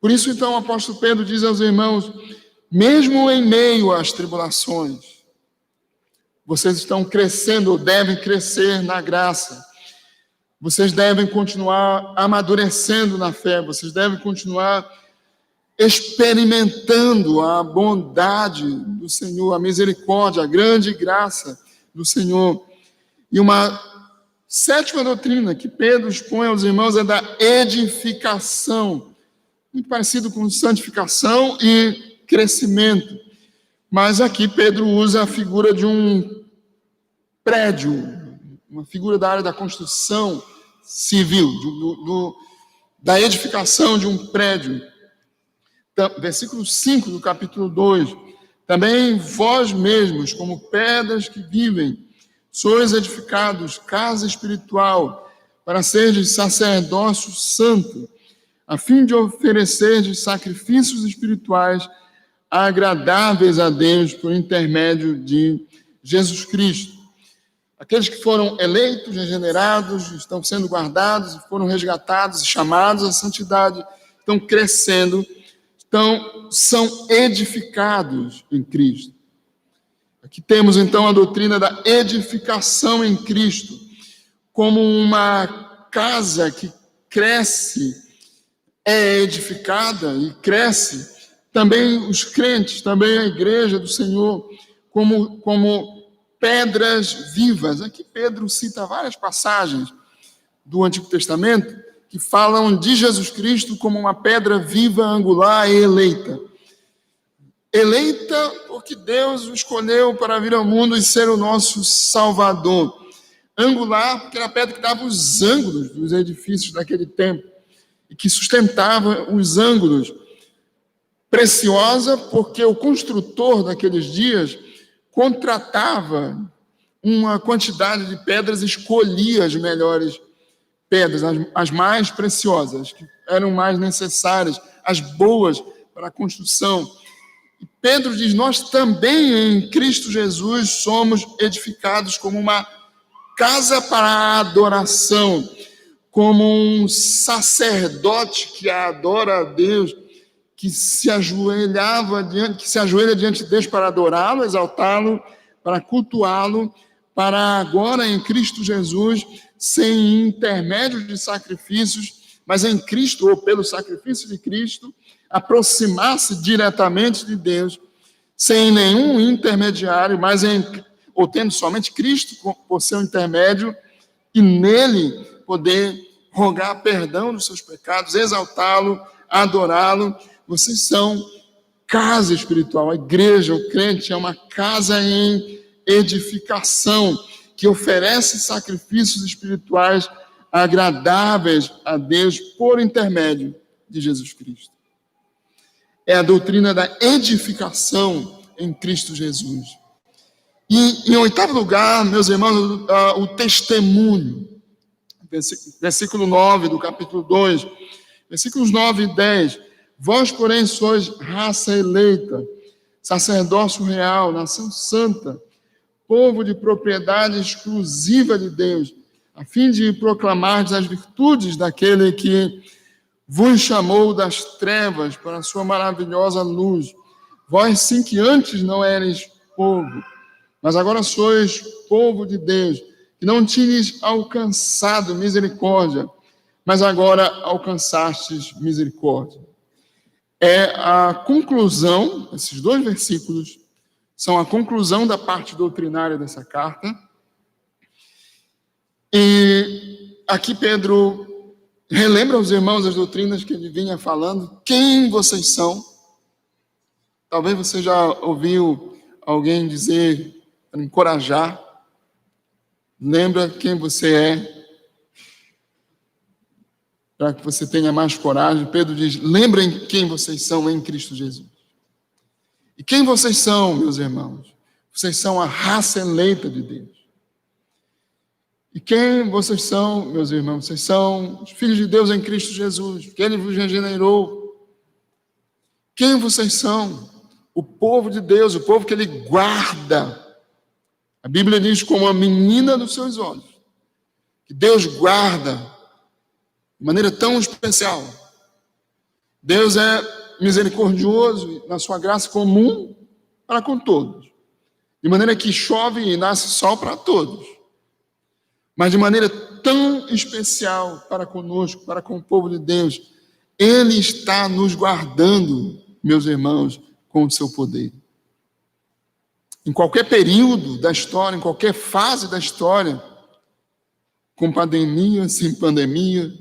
Speaker 1: Por isso, então, o apóstolo Pedro diz aos irmãos, mesmo em meio às tribulações, vocês estão crescendo, ou devem crescer na graça. Vocês devem continuar amadurecendo na fé, vocês devem continuar experimentando a bondade do Senhor, a misericórdia, a grande graça do Senhor. E uma sétima doutrina que Pedro expõe aos irmãos é da edificação, muito parecido com santificação e crescimento. Mas aqui Pedro usa a figura de um prédio, uma figura da área da construção civil, da edificação de um prédio. Versículo 5 do capítulo 2. Também vós mesmos, como pedras que vivem, sois edificados, casa espiritual, para serdes sacerdócio santo, a fim de oferecerdes sacrifícios espirituais agradáveis a Deus por intermédio de Jesus Cristo. Aqueles que foram eleitos, regenerados, estão sendo guardados, foram resgatados e chamados à santidade, estão crescendo, são edificados em Cristo. Aqui temos, então, a doutrina da edificação em Cristo, como uma casa que cresce, é edificada e cresce. Também os crentes, também a igreja do Senhor, como pedras vivas. Aqui Pedro cita várias passagens do Antigo Testamento que falam de Jesus Cristo como uma pedra viva, angular e eleita. Eleita porque Deus o escolheu para vir ao mundo e ser o nosso Salvador. Angular porque era a pedra que dava os ângulos dos edifícios daquele tempo e que sustentava os ângulos. Preciosa porque o construtor daqueles dias contratava uma quantidade de pedras, escolhia as melhores pedras, as mais preciosas, que eram mais necessárias, as boas para a construção. E Pedro diz, nós também em Cristo Jesus somos edificados como uma casa para a adoração, como um sacerdote que adora a Deus, que se ajoelha diante de Deus para adorá-lo, exaltá-lo, para cultuá-lo, para agora em Cristo Jesus, sem intermédio de sacrifícios, mas em Cristo, ou pelo sacrifício de Cristo, aproximar-se diretamente de Deus, sem nenhum intermediário, ou tendo somente Cristo por seu intermédio, e nele poder rogar perdão dos seus pecados, exaltá-lo, adorá-lo. Vocês são casa espiritual. A igreja, o crente, é uma casa em edificação, que oferece sacrifícios espirituais agradáveis a Deus por intermédio de Jesus Cristo. É a doutrina da edificação em Cristo Jesus. E, em oitavo lugar, meus irmãos, o testemunho. Versículo 9 do capítulo 2, versículos 9 e 10. Vós, porém, sois raça eleita, sacerdócio real, nação santa, povo de propriedade exclusiva de Deus, a fim de proclamar as virtudes daquele que vos chamou das trevas para a sua maravilhosa luz. Vós, sim, que antes não eres povo, mas agora sois povo de Deus, que não tinhas alcançado misericórdia, mas agora alcançastes misericórdia. É a conclusão, esses dois versículos são a conclusão da parte doutrinária dessa carta. E aqui Pedro relembra aos irmãos as doutrinas que ele vinha falando. Quem vocês são? Talvez você já ouviu alguém dizer, para encorajar, lembra quem você é, para que você tenha mais coragem. Pedro diz, lembrem quem vocês são em Cristo Jesus. E quem vocês são, meus irmãos? Vocês são a raça eleita de Deus. E quem vocês são, meus irmãos? Vocês são os filhos de Deus em Cristo Jesus, que Ele vos regenerou. Quem vocês são? O povo de Deus, o povo que Ele guarda. A Bíblia diz, como a menina dos seus olhos, que Deus guarda de maneira tão especial. Deus é misericordioso na sua graça comum para com todos, de maneira que chove e nasce sol para todos, mas de maneira tão especial para conosco, para com o povo de Deus. Ele está nos guardando, meus irmãos, com o seu poder. Em qualquer período da história, em qualquer fase da história, com pandemia, sem pandemia,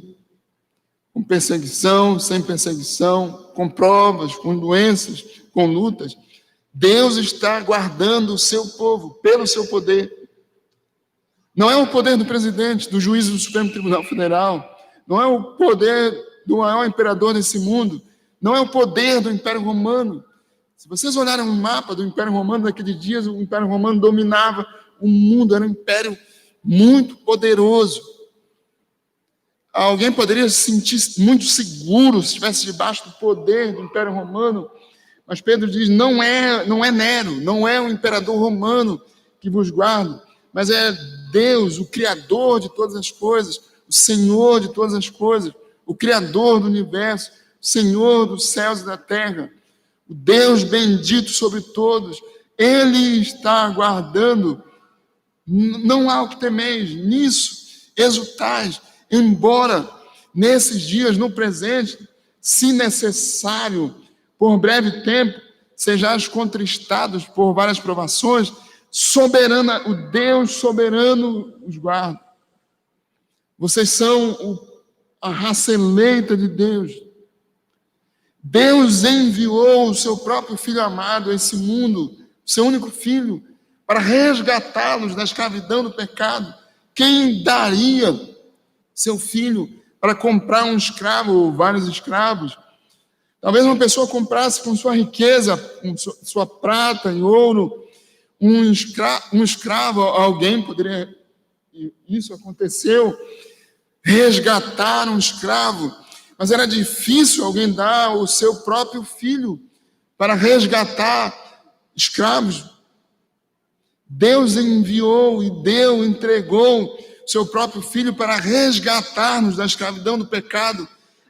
Speaker 1: com perseguição, sem perseguição, com provas, com doenças, com lutas, Deus está guardando o seu povo pelo seu poder. Não é o poder do presidente, do juiz do Supremo Tribunal Federal, não é o poder do maior imperador desse mundo, não é o poder do Império Romano. Se vocês olharem um mapa do Império Romano, naqueles dias o Império Romano dominava o mundo, era um império muito poderoso. Alguém poderia se sentir muito seguro se estivesse debaixo do poder do Império Romano, mas Pedro diz, não é Nero, não é o imperador romano que vos guarda, mas é Deus, o Criador de todas as coisas, o Senhor de todas as coisas, o Criador do universo, o Senhor dos céus e da terra, o Deus bendito sobre todos. Ele está guardando. Não há o que temeis, nisso exultais, embora nesses dias, no presente, se necessário, por breve tempo, sejais contristados por várias provações, o Deus soberano os guarda. Vocês são a raça eleita de Deus. Deus enviou o seu próprio Filho amado a esse mundo, seu único Filho, para resgatá-los da escravidão do pecado. Quem daria seu filho para comprar um escravo ou vários escravos? Talvez uma pessoa comprasse com sua riqueza, com sua prata e ouro, um escravo, alguém poderia, isso aconteceu, resgatar um escravo, mas era difícil alguém dar o seu próprio filho para resgatar escravos. Deus enviou e entregou seu próprio Filho para resgatar-nos da escravidão do pecado.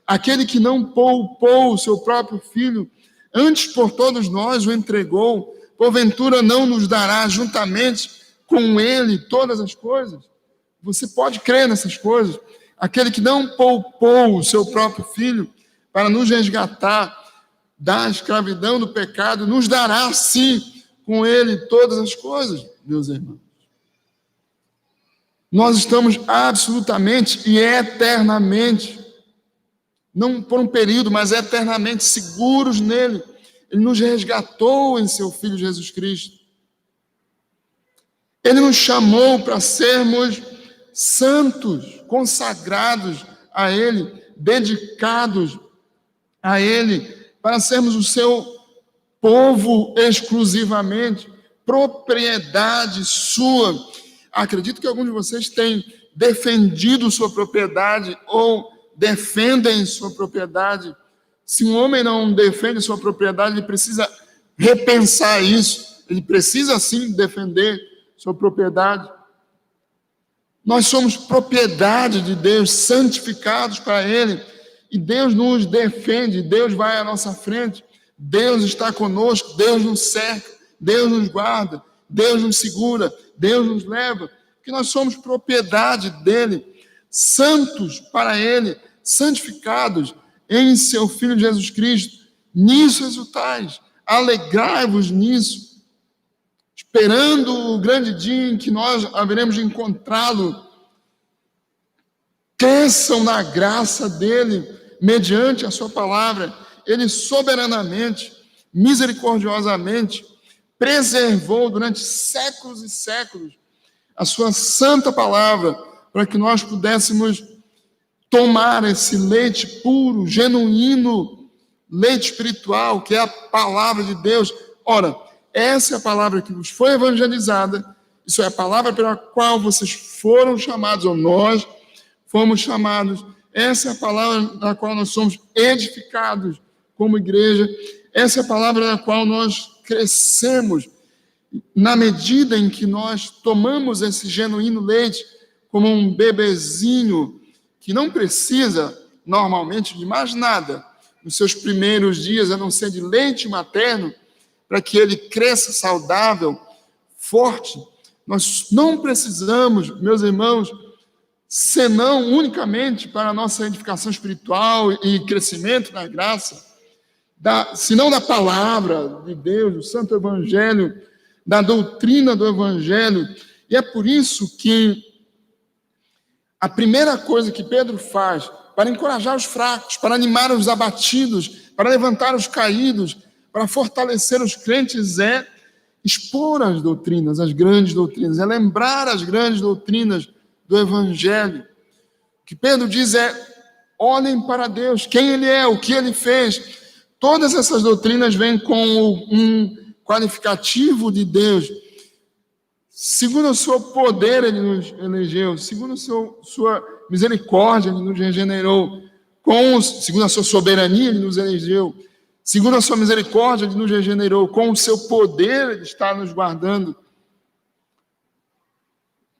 Speaker 1: Aquele que não poupou o seu próprio Filho, antes por todos nós o entregou, porventura não nos dará juntamente com ele todas as coisas. Você pode crer nessas coisas. Aquele que não poupou o seu próprio filho para nos resgatar da escravidão do pecado, nos dará, sim, com ele todas as coisas, meus irmãos. Nós estamos absolutamente e eternamente, não por um período, mas eternamente seguros nele. Ele nos resgatou em seu Filho Jesus Cristo. Ele nos chamou para sermos santos, consagrados a ele, dedicados a ele, para sermos o seu povo exclusivamente, propriedade sua. Acredito que alguns de vocês têm defendido sua propriedade ou defendem sua propriedade. Se um homem não defende sua propriedade, ele precisa repensar isso. Ele precisa, sim, defender sua propriedade. Nós somos propriedade de Deus, santificados para ele. E Deus nos defende, Deus vai à nossa frente. Deus está conosco, Deus nos cerca, Deus nos guarda, Deus nos segura, Deus nos leva. Porque nós somos propriedade dele, santos para ele, santificados em seu Filho Jesus Cristo. Nisso exultais, alegrai-vos nisso, esperando o grande dia em que nós haveremos de encontrá-lo. Cresçam na graça dele, mediante a sua palavra. Ele soberanamente, misericordiosamente, preservou durante séculos e séculos a sua santa palavra, para que nós pudéssemos tomar esse leite puro, genuíno, leite espiritual, que é a palavra de Deus. Ora, essa é a palavra que vos foi evangelizada, isso é a palavra pela qual vocês foram chamados, ou nós fomos chamados. Essa é a palavra na qual nós somos edificados como igreja. Essa é a palavra na qual nós crescemos, na medida em que nós tomamos esse genuíno leite como um bebezinho que não precisa, normalmente, de mais nada nos seus primeiros dias, a não ser de leite materno, para que ele cresça saudável, forte. Nós não precisamos, meus irmãos, senão unicamente para a nossa edificação espiritual e crescimento na graça, senão da palavra de Deus, do Santo Evangelho, da doutrina do Evangelho. E é por isso que a primeira coisa que Pedro faz para encorajar os fracos, para animar os abatidos, para levantar os caídos, para fortalecer os crentes, é expor as doutrinas, as grandes doutrinas, é lembrar as grandes doutrinas do Evangelho. O que Pedro diz é: olhem para Deus, quem Ele é, o que Ele fez. Todas essas doutrinas vêm com um qualificativo de Deus. Segundo o seu poder, Ele nos elegeu. Segundo a sua misericórdia, Ele nos regenerou. Segundo a sua soberania, Ele nos elegeu. Segundo a sua misericórdia, Ele nos regenerou. Com o seu poder, Ele está nos guardando.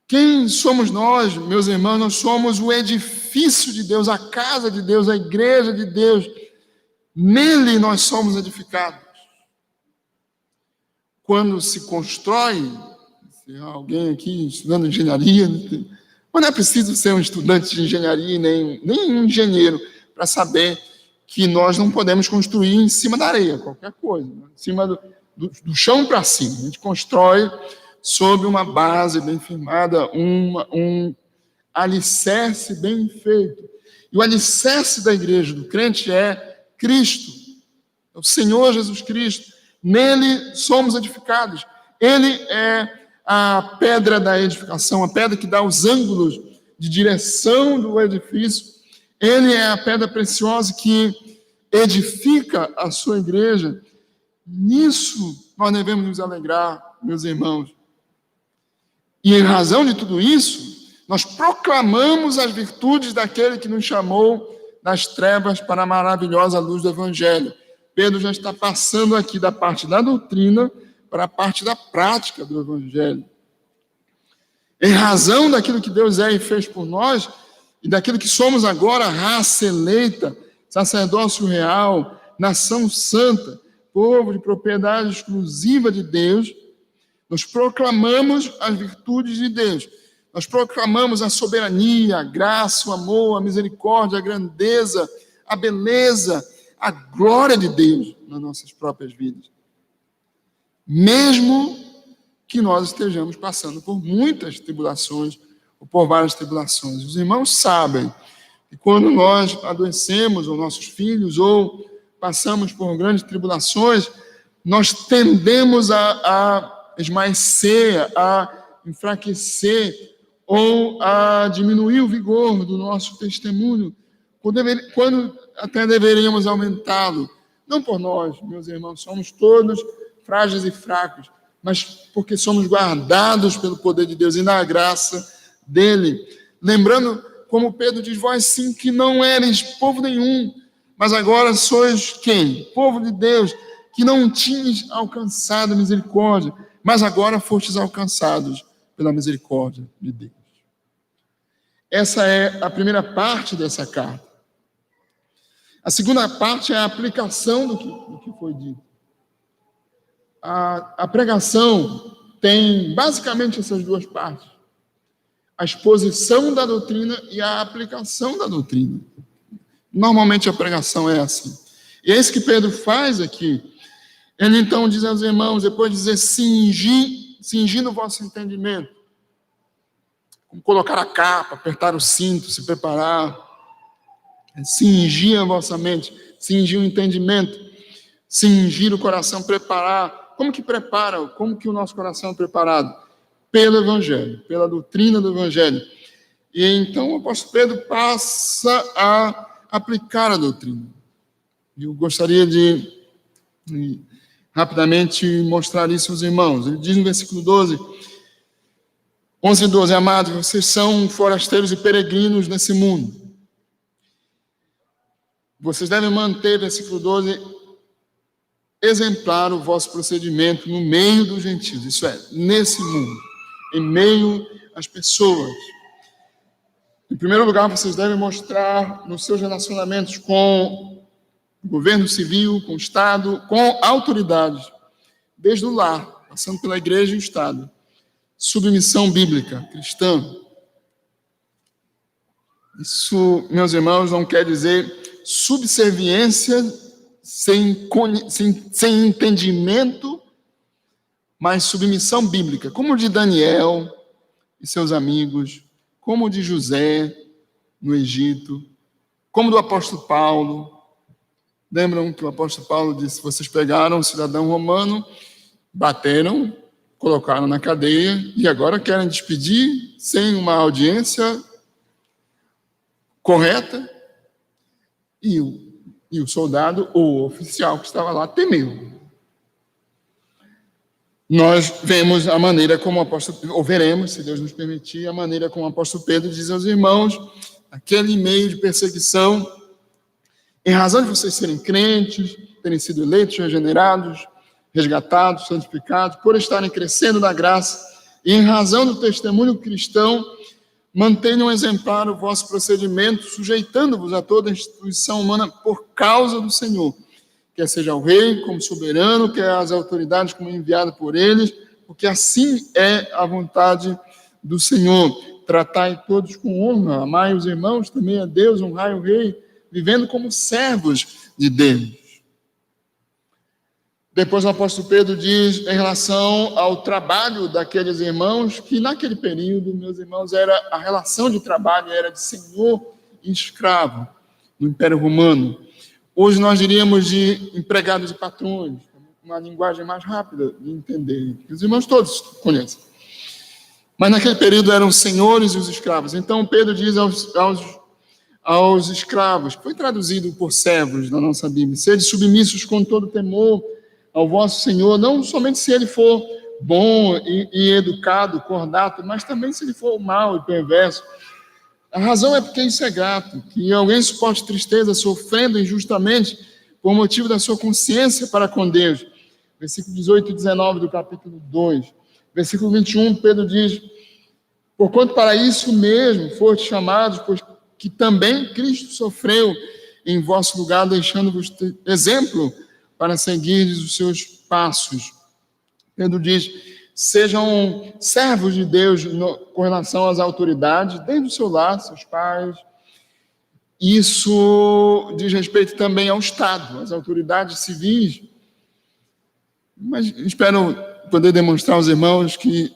Speaker 1: Quem somos nós, meus irmãos? Nós somos o edifício de Deus, a casa de Deus, a igreja de Deus. Nele nós somos edificados. Quando se constrói, se há alguém aqui estudando engenharia, mas não é preciso ser um estudante de engenharia, nem um engenheiro, para saber que nós não podemos construir em cima da areia, qualquer coisa, em cima do chão para cima. A gente constrói sob uma base bem firmada, um alicerce bem feito. E o alicerce da igreja do crente é Cristo, é o Senhor Jesus Cristo. Nele somos edificados. Ele é a pedra da edificação, a pedra que dá os ângulos de direção do edifício. Ele é a pedra preciosa que edifica a sua igreja. Nisso nós devemos nos alegrar, meus irmãos. E em razão de tudo isso, nós proclamamos as virtudes daquele que nos chamou das trevas para a maravilhosa luz do Evangelho. Pedro já está passando aqui da parte da doutrina para a parte da prática do Evangelho. Em razão daquilo que Deus é e fez por nós, e daquilo que somos agora, raça eleita, sacerdócio real, nação santa, povo de propriedade exclusiva de Deus, Nós proclamamos as virtudes de Deus. Nós proclamamos a soberania, a graça, o amor, a misericórdia, a grandeza, a beleza, a glória de Deus nas nossas próprias vidas. Mesmo que nós estejamos passando por muitas tribulações, ou por várias tribulações. Os irmãos sabem que quando nós adoecemos, ou nossos filhos, ou passamos por grandes tribulações, nós tendemos a esmaecer, a enfraquecer, ou a diminuir o vigor do nosso testemunho, quando até deveríamos aumentá-lo. Não por nós, meus irmãos, somos todos frágeis e fracos, mas porque somos guardados pelo poder de Deus e na graça dele. Lembrando, como Pedro diz, vós sim que não eres povo nenhum, mas agora sois quem? Povo de Deus, que não tinhas alcançado misericórdia, mas agora fostes alcançados pela misericórdia de Deus. Essa é a primeira parte dessa carta. A segunda parte é a aplicação do que foi dito. A pregação tem basicamente essas duas partes: a exposição da doutrina e a aplicação da doutrina. Normalmente a pregação é assim. E é isso que Pedro faz aqui. Ele então diz aos irmãos, depois de dizer cingir no vosso entendimento, como colocar a capa, apertar o cinto, se preparar, cingir a vossa mente, cingir o entendimento, cingir o coração, preparar. Como que prepara? Como que o nosso coração é preparado? Pelo Evangelho, pela doutrina do Evangelho. E então o apóstolo Pedro passa a aplicar a doutrina. Eu gostaria de rapidamente mostrar isso aos irmãos. Ele diz no versículo 11 e 12, amados, vocês são forasteiros e peregrinos nesse mundo. Vocês devem manter, versículo 12, exemplar o vosso procedimento no meio dos gentios, isso é, nesse mundo, em meio às pessoas. Em primeiro lugar, vocês devem mostrar nos seus relacionamentos com o governo civil, com o Estado, com autoridades, desde o lar, passando pela igreja e o Estado. Submissão bíblica, cristã. Isso, meus irmãos, não quer dizer subserviência sem entendimento, mas submissão bíblica, como de Daniel e seus amigos, como de José no Egito, como do apóstolo Paulo. Lembram que o apóstolo Paulo disse, vocês pegaram um cidadão romano, bateram, colocaram na cadeia, e agora querem despedir sem uma audiência correta, e o soldado ou o oficial que estava lá temeu. Nós vemos a maneira como o apóstolo, ou veremos, se Deus nos permitir, a maneira como o apóstolo Pedro diz aos irmãos, aquele meio de perseguição, em razão de vocês serem crentes, terem sido eleitos, regenerados, resgatados, santificados, por estarem crescendo na graça, e em razão do testemunho cristão, mantenham exemplar o vosso procedimento, sujeitando-vos a toda a instituição humana por causa do Senhor, quer seja o rei como soberano, quer as autoridades como enviado por eles, porque assim é a vontade do Senhor. Tratai todos com honra, amai os irmãos, também a Deus, honrai o rei, vivendo como servos de Deus. Depois o apóstolo Pedro diz em relação ao trabalho daqueles irmãos, que naquele período, meus irmãos, a relação de trabalho era de senhor e escravo no Império Romano. Hoje nós diríamos de empregados e patrões, uma linguagem mais rápida de entender, que os irmãos todos conhecem. Mas naquele período eram os senhores e os escravos. Então Pedro diz aos escravos, foi traduzido por servos na nossa Bíblia, sede submissos com todo temor ao vosso Senhor, não somente se ele for bom e educado, cordato, mas também se ele for mau e perverso. A razão é porque isso é grato, que alguém suporte tristeza, sofrendo injustamente, por motivo da sua consciência para com Deus. Versículo 18 e 19 do capítulo 2. Versículo 21, Pedro diz, porquanto para isso mesmo foste chamados, pois que também Cristo sofreu em vosso lugar, deixando-vos exemplo para seguir os seus passos. Pedro diz, sejam servos de Deus com relação às autoridades, desde o seu lar, seus pais. Isso diz respeito também ao Estado, às autoridades civis. Mas espero poder demonstrar aos irmãos que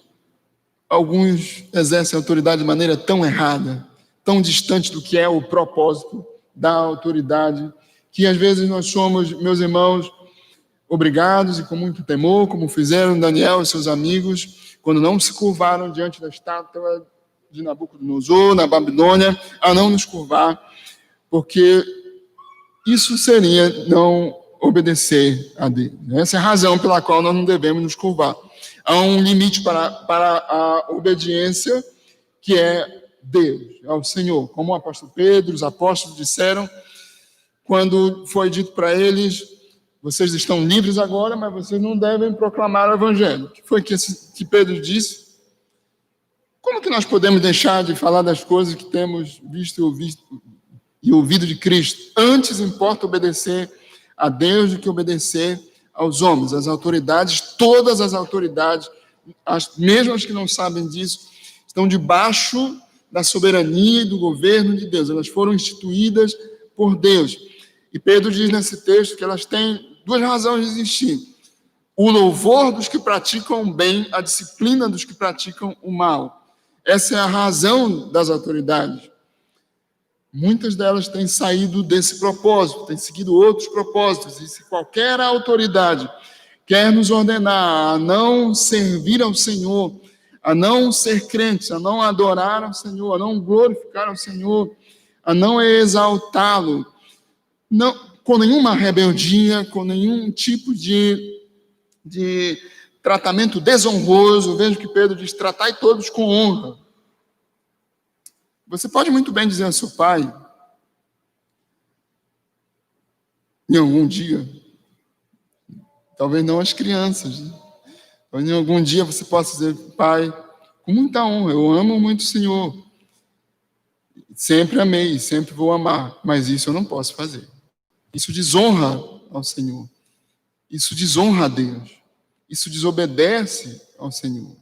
Speaker 1: alguns exercem a autoridade de maneira tão errada, tão distante do que é o propósito da autoridade, que às vezes nós somos, meus irmãos, obrigados e com muito temor, como fizeram Daniel e seus amigos, quando não se curvaram diante da estátua de Nabucodonosor, na Babilônia, a não nos curvar, porque isso seria não obedecer a Deus. Essa é a razão pela qual nós não devemos nos curvar. Há um limite para a obediência, que é Deus, ao Senhor. Como o apóstolo Pedro, os apóstolos disseram, quando foi dito para eles: vocês estão livres agora, mas vocês não devem proclamar o evangelho. O que foi que Pedro disse? Como que nós podemos deixar de falar das coisas que temos visto e ouvido de Cristo? Antes importa obedecer a Deus do que obedecer aos homens, às autoridades. Todas as autoridades, mesmo as que não sabem disso, estão debaixo da soberania e do governo de Deus. Elas foram instituídas por Deus. E Pedro diz nesse texto que elas têm duas razões de existir: o louvor dos que praticam o bem, a disciplina dos que praticam o mal. Essa é a razão das autoridades. Muitas delas têm saído desse propósito, têm seguido outros propósitos. E se qualquer autoridade quer nos ordenar a não servir ao Senhor, a não ser crentes, a não adorar ao Senhor, a não glorificar ao Senhor, a não exaltá-lo, não, com nenhuma rebeldia, com nenhum tipo de tratamento desonroso. Veja que Pedro diz: tratai todos com honra. Você pode muito bem dizer ao seu pai, em algum dia, talvez não às crianças, né? Mas em algum dia você possa dizer: pai, com muita honra, eu amo muito o Senhor, sempre amei, sempre vou amar, mas isso eu não posso fazer. Isso desonra ao Senhor, isso desonra a Deus, isso desobedece ao Senhor.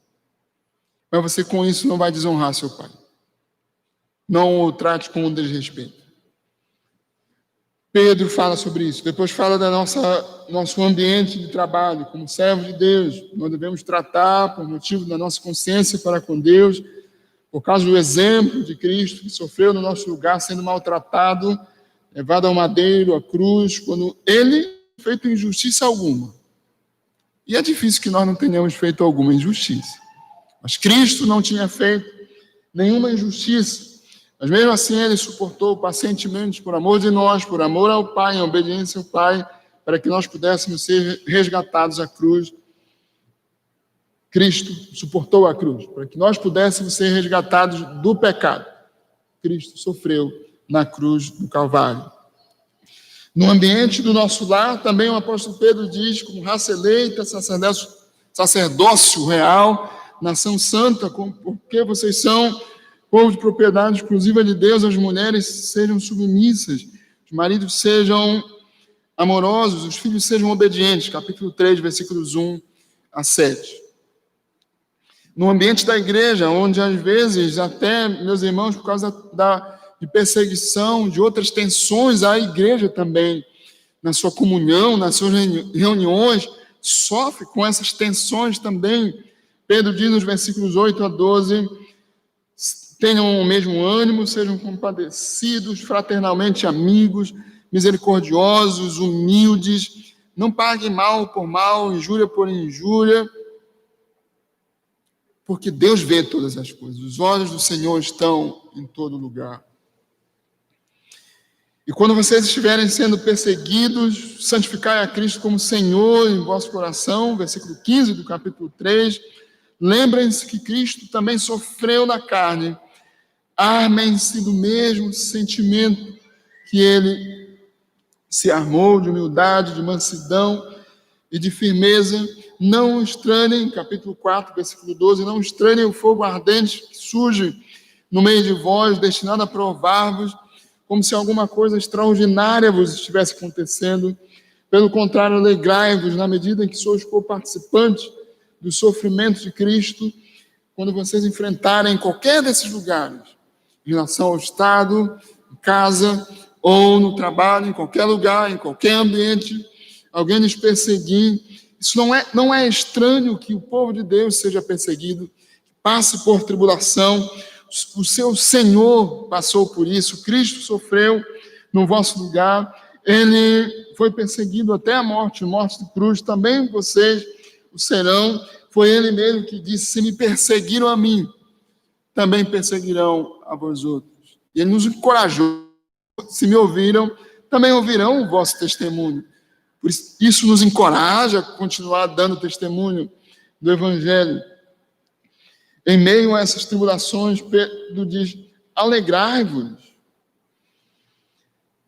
Speaker 1: Mas você com isso não vai desonrar seu pai. Não o trate com desrespeito. Pedro fala sobre isso. Depois fala da nosso ambiente de trabalho. Como servos de Deus, nós devemos tratar, por motivo da nossa consciência para com Deus, por causa do exemplo de Cristo, que sofreu no nosso lugar, sendo maltratado, levado ao madeiro, à cruz, quando ele feito injustiça alguma. E é difícil que nós não tenhamos feito alguma injustiça. Mas Cristo não tinha feito nenhuma injustiça. Mas mesmo assim ele suportou pacientemente por amor de nós, por amor ao Pai, em obediência ao Pai, para que nós pudéssemos ser resgatados à cruz. Cristo suportou a cruz, para que nós pudéssemos ser resgatados do pecado. Cristo sofreu na cruz do Calvário. No ambiente do nosso lar, também o apóstolo Pedro diz, como raça eleita, sacerdócio real, nação santa, porque vocês são povo de propriedade exclusiva de Deus, as mulheres sejam submissas, os maridos sejam amorosos, os filhos sejam obedientes. Capítulo 3, versículos 1 a 7. No ambiente da igreja, onde às vezes, até, meus irmãos, por causa de perseguição, de outras tensões, a igreja também, na sua comunhão, nas suas reuniões, sofre com essas tensões também. Pedro diz nos versículos 8 a 12... tenham o mesmo ânimo, sejam compadecidos, fraternalmente amigos, misericordiosos, humildes, não paguem mal por mal, injúria por injúria, porque Deus vê todas as coisas. Os olhos do Senhor estão em todo lugar. E quando vocês estiverem sendo perseguidos, santificai a Cristo como Senhor em vosso coração, versículo 15 do capítulo 3, lembrem-se que Cristo também sofreu na carne. Armem-se do mesmo sentimento que ele se armou, de humildade, de mansidão e de firmeza. Não estranhem, capítulo 4, versículo 12, não estranhem o fogo ardente que surge no meio de vós, destinado a provar-vos, como se alguma coisa extraordinária vos estivesse acontecendo. Pelo contrário, alegrai-vos na medida em que sois co-participantes dos sofrimentos de Cristo quando vocês enfrentarem qualquer desses lugares, em relação ao Estado, em casa ou no trabalho, em qualquer lugar, em qualquer ambiente, alguém nos perseguir. Isso não é estranho que o povo de Deus seja perseguido, passe por tribulação. O seu Senhor passou por isso, Cristo sofreu no vosso lugar, ele foi perseguido até a morte de cruz, também vocês o serão. Foi ele mesmo que disse: se me perseguiram a mim, também perseguirão a vós outros. E ele nos encorajou: se me ouviram, também ouvirão o vosso testemunho. Por isso nos encoraja a continuar dando testemunho do Evangelho. Em meio a essas tribulações, Pedro diz: alegrai-vos,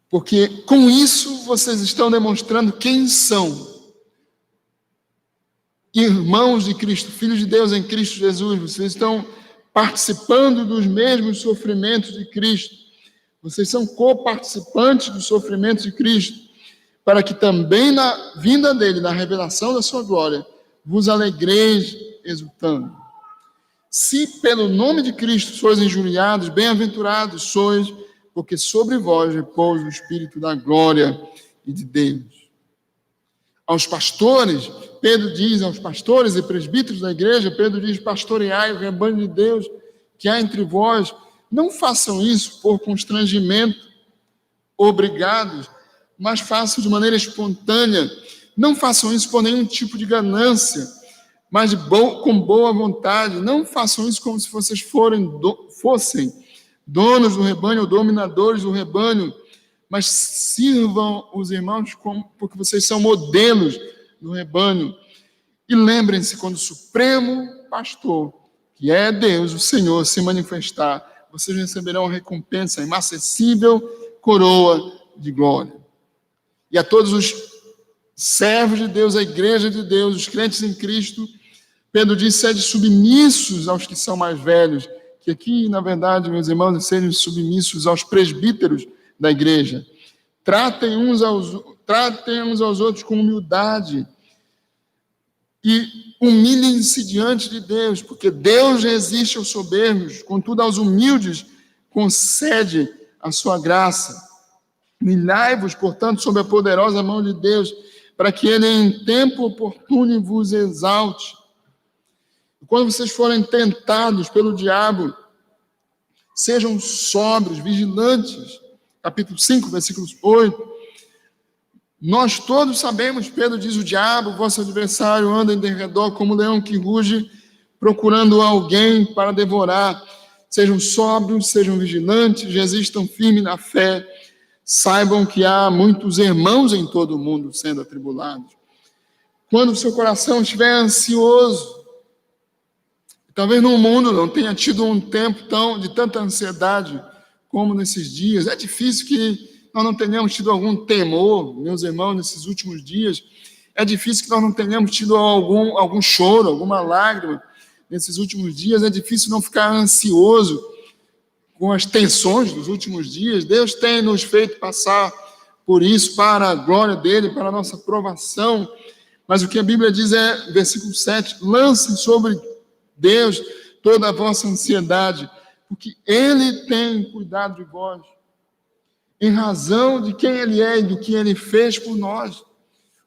Speaker 1: porque com isso vocês estão demonstrando quem são. Irmãos de Cristo, filhos de Deus em Cristo Jesus, vocês estão participando dos mesmos sofrimentos de Cristo. Vocês são coparticipantes dos sofrimentos de Cristo, para que também na vinda dele, na revelação da sua glória, vos alegreis exultando. Se pelo nome de Cristo sois injuriados, bem-aventurados sois, porque sobre vós repousa o Espírito da glória e de Deus. Aos pastores, Pedro diz, aos pastores e presbíteros da igreja, Pedro diz: pastoreai o rebanho de Deus que há entre vós. Não façam isso por constrangimento, obrigados, mas façam de maneira espontânea. Não façam isso por nenhum tipo de ganância, mas com boa vontade. Não façam isso como se vocês fossem donos do rebanho ou dominadores do rebanho, mas sirvam os irmãos porque vocês são modelos do rebanho. E lembrem-se, quando o Supremo Pastor, que é Deus, o Senhor, se manifestar, vocês receberão a recompensa, a inacessível coroa de glória. E a todos os servos de Deus, a igreja de Deus, os crentes em Cristo, Pedro diz: sede submissos aos que são mais velhos, que aqui, na verdade, meus irmãos, sejam submissos aos presbíteros da igreja. Tratem uns aos outros com humildade e humilhem-se diante de Deus, porque Deus resiste aos soberbos, contudo aos humildes concede a sua graça. Humilhai-vos, portanto, sob a poderosa mão de Deus, para que ele em tempo oportuno vos exalte. Quando vocês forem tentados pelo diabo, sejam sóbrios, vigilantes. Capítulo 5, versículos 8. Nós todos sabemos, Pedro diz: o diabo, vosso adversário, anda em derredor como um leão que ruge, procurando alguém para devorar. Sejam sóbrios, sejam vigilantes, resistam firme na fé. Saibam que há muitos irmãos em todo o mundo sendo atribulados. Quando o seu coração estiver ansioso, talvez no mundo não tenha tido um tempo de tanta ansiedade como nesses dias. É difícil que nós não tenhamos tido algum temor, meus irmãos, nesses últimos dias. É difícil que nós não tenhamos tido algum choro, alguma lágrima nesses últimos dias. É difícil não ficar ansioso com as tensões dos últimos dias. Deus tem nos feito passar por isso para a glória dele, para a nossa aprovação. Mas o que a Bíblia diz é, versículo 7, lancem sobre Deus toda a vossa ansiedade, porque ele tem cuidado de vós, em razão de quem ele é e do que ele fez por nós.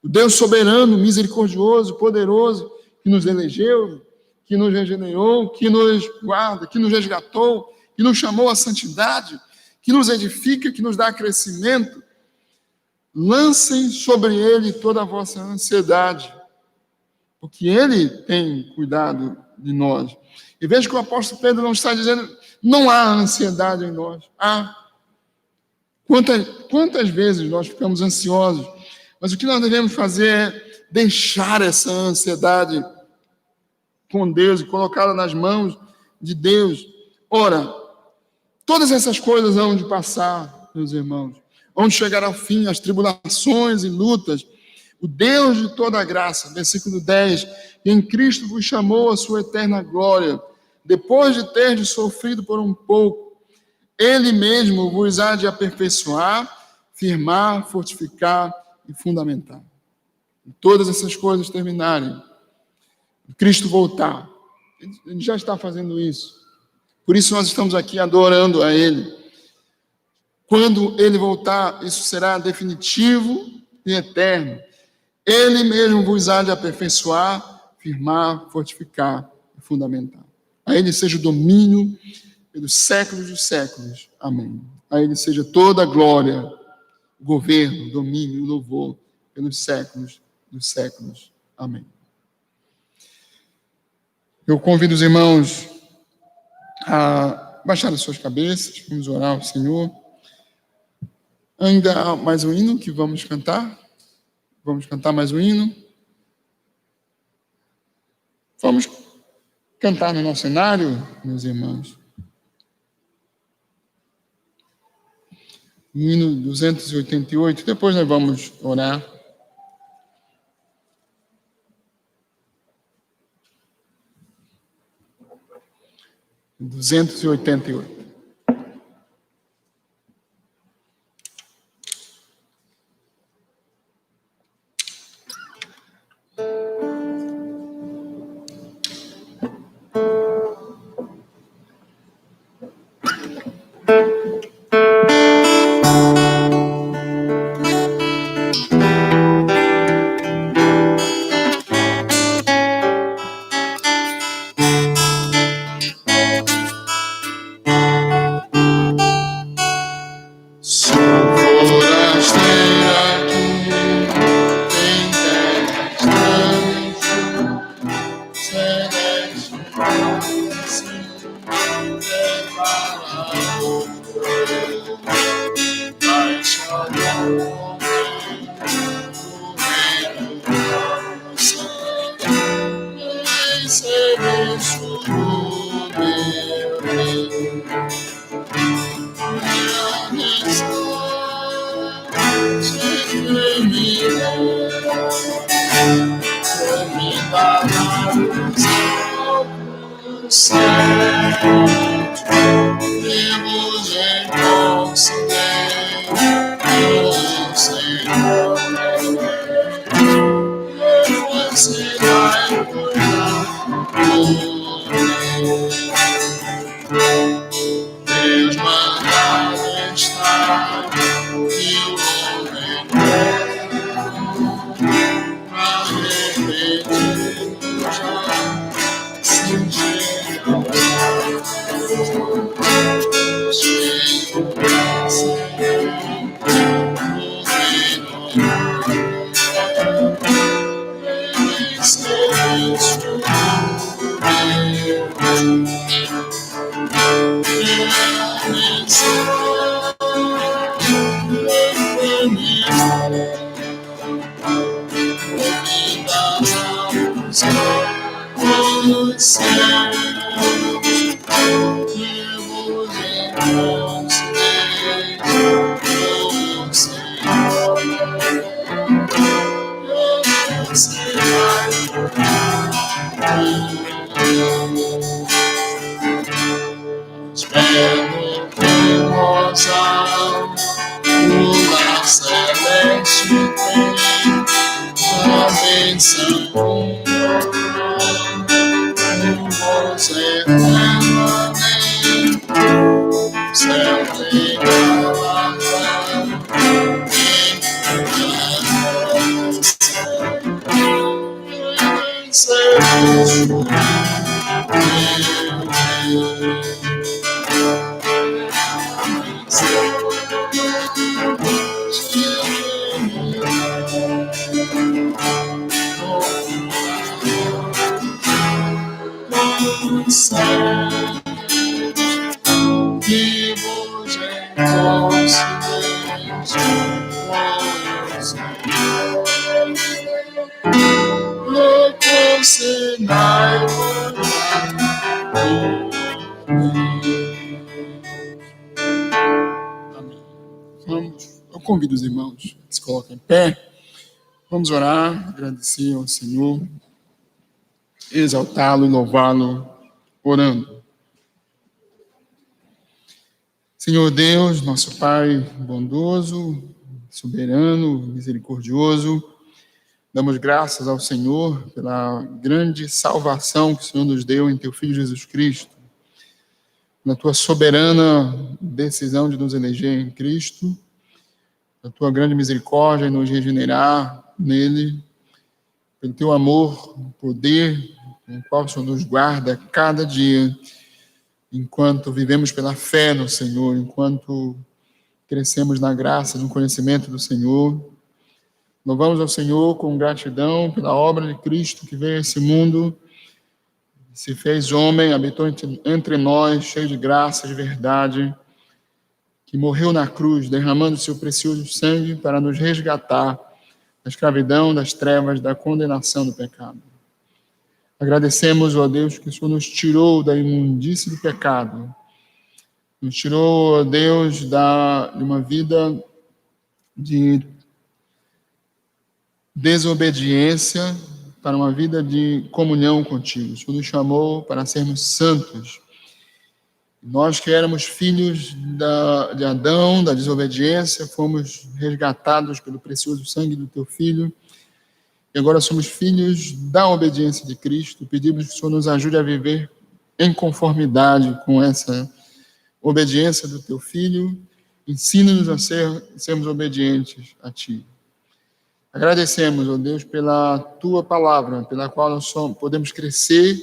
Speaker 1: O Deus soberano, misericordioso, poderoso, que nos elegeu, que nos regenerou, que nos guarda, que nos resgatou, que nos chamou à santidade, que nos edifica, que nos dá crescimento. Lancem sobre ele toda a vossa ansiedade, porque ele tem cuidado de nós. E veja que o apóstolo Pedro não está dizendo: não há ansiedade em nós. Há. Quantas vezes nós ficamos ansiosos, mas o que nós devemos fazer é deixar essa ansiedade com Deus e colocá-la nas mãos de Deus. Ora, todas essas coisas hão de passar, meus irmãos, hão de chegar ao fim, as tribulações e lutas. O Deus de toda a graça, versículo 10, que em Cristo vos chamou a sua eterna glória, depois de terdes sofrido por um pouco, ele mesmo vos há de aperfeiçoar, firmar, fortificar e fundamentar. E todas essas coisas terminarem, Cristo voltar. Ele já está fazendo isso. Por isso nós estamos aqui adorando a Ele. Quando Ele voltar, isso será definitivo e eterno. Ele mesmo vos há de aperfeiçoar, firmar, fortificar e fundamentar. A Ele seja o domínio pelos séculos dos séculos. Amém. A Ele seja toda a glória, o governo, o domínio, o louvor pelos séculos dos séculos. Amém. Eu convido os irmãos a baixar as suas cabeças, vamos orar ao Senhor. Ainda há mais um hino que vamos cantar. Vamos cantar mais um hino. Vamos cantar no nosso cenário, meus irmãos. O hino 288. Depois nós vamos orar. O 288. Eu convido os irmãos que se coloquem em pé. Vamos orar, agradecer ao Senhor, exaltá-lo e louvá-lo, orando. Senhor Deus, nosso Pai bondoso, soberano, misericordioso, Damos graças ao Senhor pela grande salvação que o Senhor nos deu em Teu Filho Jesus Cristo, na Tua soberana decisão de nos eleger em Cristo, na Tua grande misericórdia em nos regenerar nele, pelo Teu amor, poder, com o qual o Senhor nos guarda cada dia, enquanto vivemos pela fé no Senhor, enquanto crescemos na graça, no conhecimento do Senhor. Louvamos ao Senhor com gratidão pela obra de Cristo que veio a esse mundo, se fez homem, habitou entre nós, cheio de graça, de verdade, que morreu na cruz, derramando seu precioso sangue para nos resgatar da escravidão, das trevas, da condenação do pecado. Agradecemos, ó Deus, que o Senhor nos tirou da imundície do pecado, nos tirou, ó Deus, de uma vida de desobediência para uma vida de comunhão contigo. O Senhor nos chamou para sermos santos. Nós que éramos filhos de Adão, da desobediência, fomos resgatados pelo precioso sangue do Teu Filho, e agora somos filhos da obediência de Cristo. Pedimos que o Senhor nos ajude a viver em conformidade com essa obediência do Teu Filho. Ensina-nos a sermos obedientes a Ti. Agradecemos, ó Deus, pela Tua palavra, pela qual nós podemos crescer,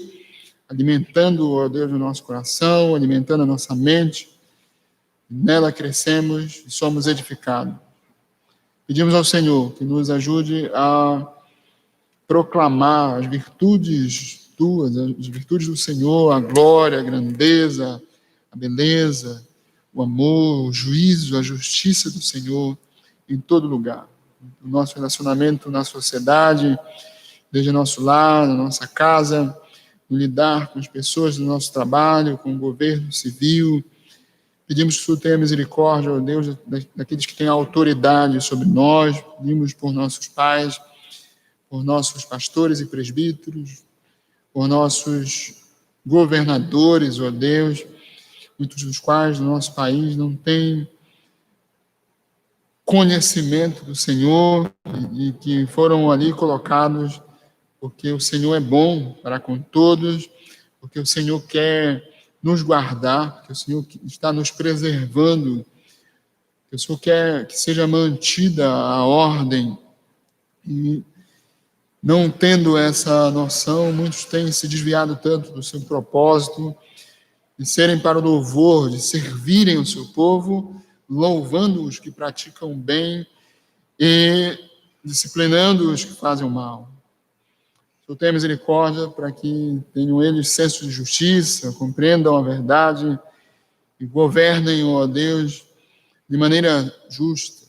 Speaker 1: alimentando, ó Deus, o nosso coração, alimentando a nossa mente. Nela crescemos e somos edificados. Pedimos ao Senhor que nos ajude a proclamar as virtudes Tuas, as virtudes do Senhor, a glória, a grandeza, a beleza, o amor, o juízo, a justiça do Senhor em todo lugar. No nosso relacionamento na sociedade, desde nosso lar, na nossa casa, no lidar com as pessoas do nosso trabalho, com o governo civil. Pedimos que o Senhor tenha misericórdia, ó Deus, daqueles que têm autoridade sobre nós. Pedimos por nossos pais, por nossos pastores e presbíteros, por nossos governadores, ó Deus, muitos dos quais no nosso país não têm conhecimento do Senhor e que foram ali colocados porque o Senhor é bom para com todos, porque o Senhor quer nos guardar, porque o Senhor está nos preservando, que o Senhor quer que seja mantida a ordem. E não tendo essa noção, muitos têm se desviado tanto do seu propósito de serem para o louvor, de servirem o seu povo, louvando os que praticam o bem e disciplinando os que fazem o mal. O Senhor tenha misericórdia para que tenham eles senso de justiça, compreendam a verdade e governem, ó Deus, de maneira justa.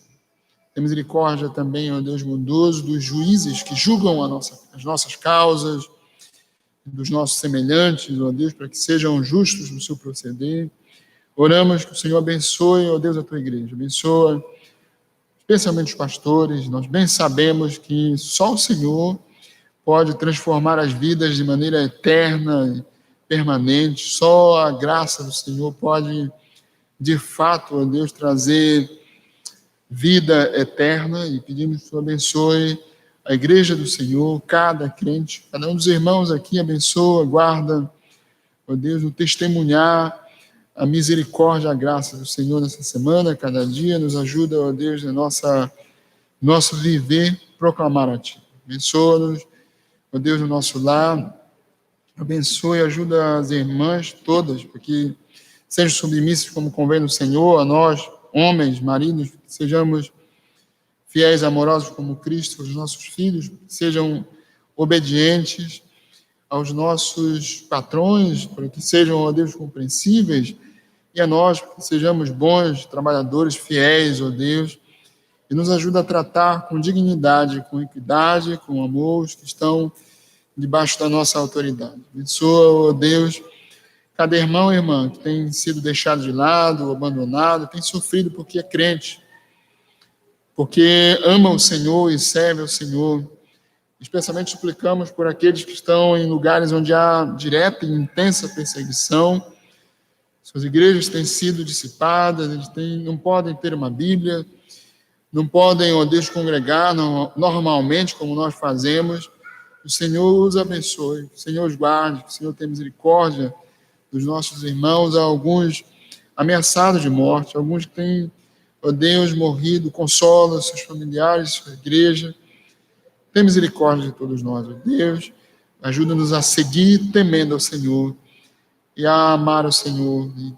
Speaker 1: Tenha misericórdia também, ó Deus bondoso, dos juízes que julgam as nossas causas, dos nossos semelhantes, ó Deus, para que sejam justos no seu proceder. Oramos que o Senhor abençoe, ó Deus, a Tua igreja. Abençoa especialmente os pastores. Nós bem sabemos que só o Senhor pode transformar as vidas de maneira eterna e permanente. Só a graça do Senhor pode, de fato, ó Deus, trazer vida eterna. E pedimos que o Senhor abençoe a igreja do Senhor, cada crente, cada um dos irmãos aqui, abençoa, guarda, ó Deus, no testemunhar a misericórdia, a graça do Senhor nessa semana, cada dia, nos ajuda, ó Deus, no nosso viver, proclamar a Ti. Abençoa-nos, ó Deus, no nosso lar, abençoe e ajuda as irmãs todas, porque sejam submissas como convém no Senhor, a nós, homens, maridos, que sejamos fiéis, amorosos como Cristo, os nossos filhos, que sejam obedientes aos nossos patrões, para que sejam, ó Deus, compreensíveis, e a nós, que sejamos bons, trabalhadores, fiéis, ó Deus, e nos ajuda a tratar com dignidade, com equidade, com amor, os que estão debaixo da nossa autoridade. Abençoa, ó Deus, cada irmão e irmã que tem sido deixado de lado, abandonado, tem sofrido porque é crente, porque ama o Senhor e serve ao Senhor. Especialmente suplicamos por aqueles que estão em lugares onde há direta e intensa perseguição. Suas igrejas têm sido dissipadas, eles não podem ter uma Bíblia, não podem, ó Deus, congregar normalmente como nós fazemos. Que o Senhor os abençoe, que o Senhor os guarde, que o Senhor tenha misericórdia dos nossos irmãos, há alguns ameaçados de morte, alguns que têm, ó Deus, morrido. Consola seus familiares, sua igreja. Tem misericórdia de todos nós, ó Deus. Ajuda-nos a seguir temendo ao Senhor e a amar o Senhor e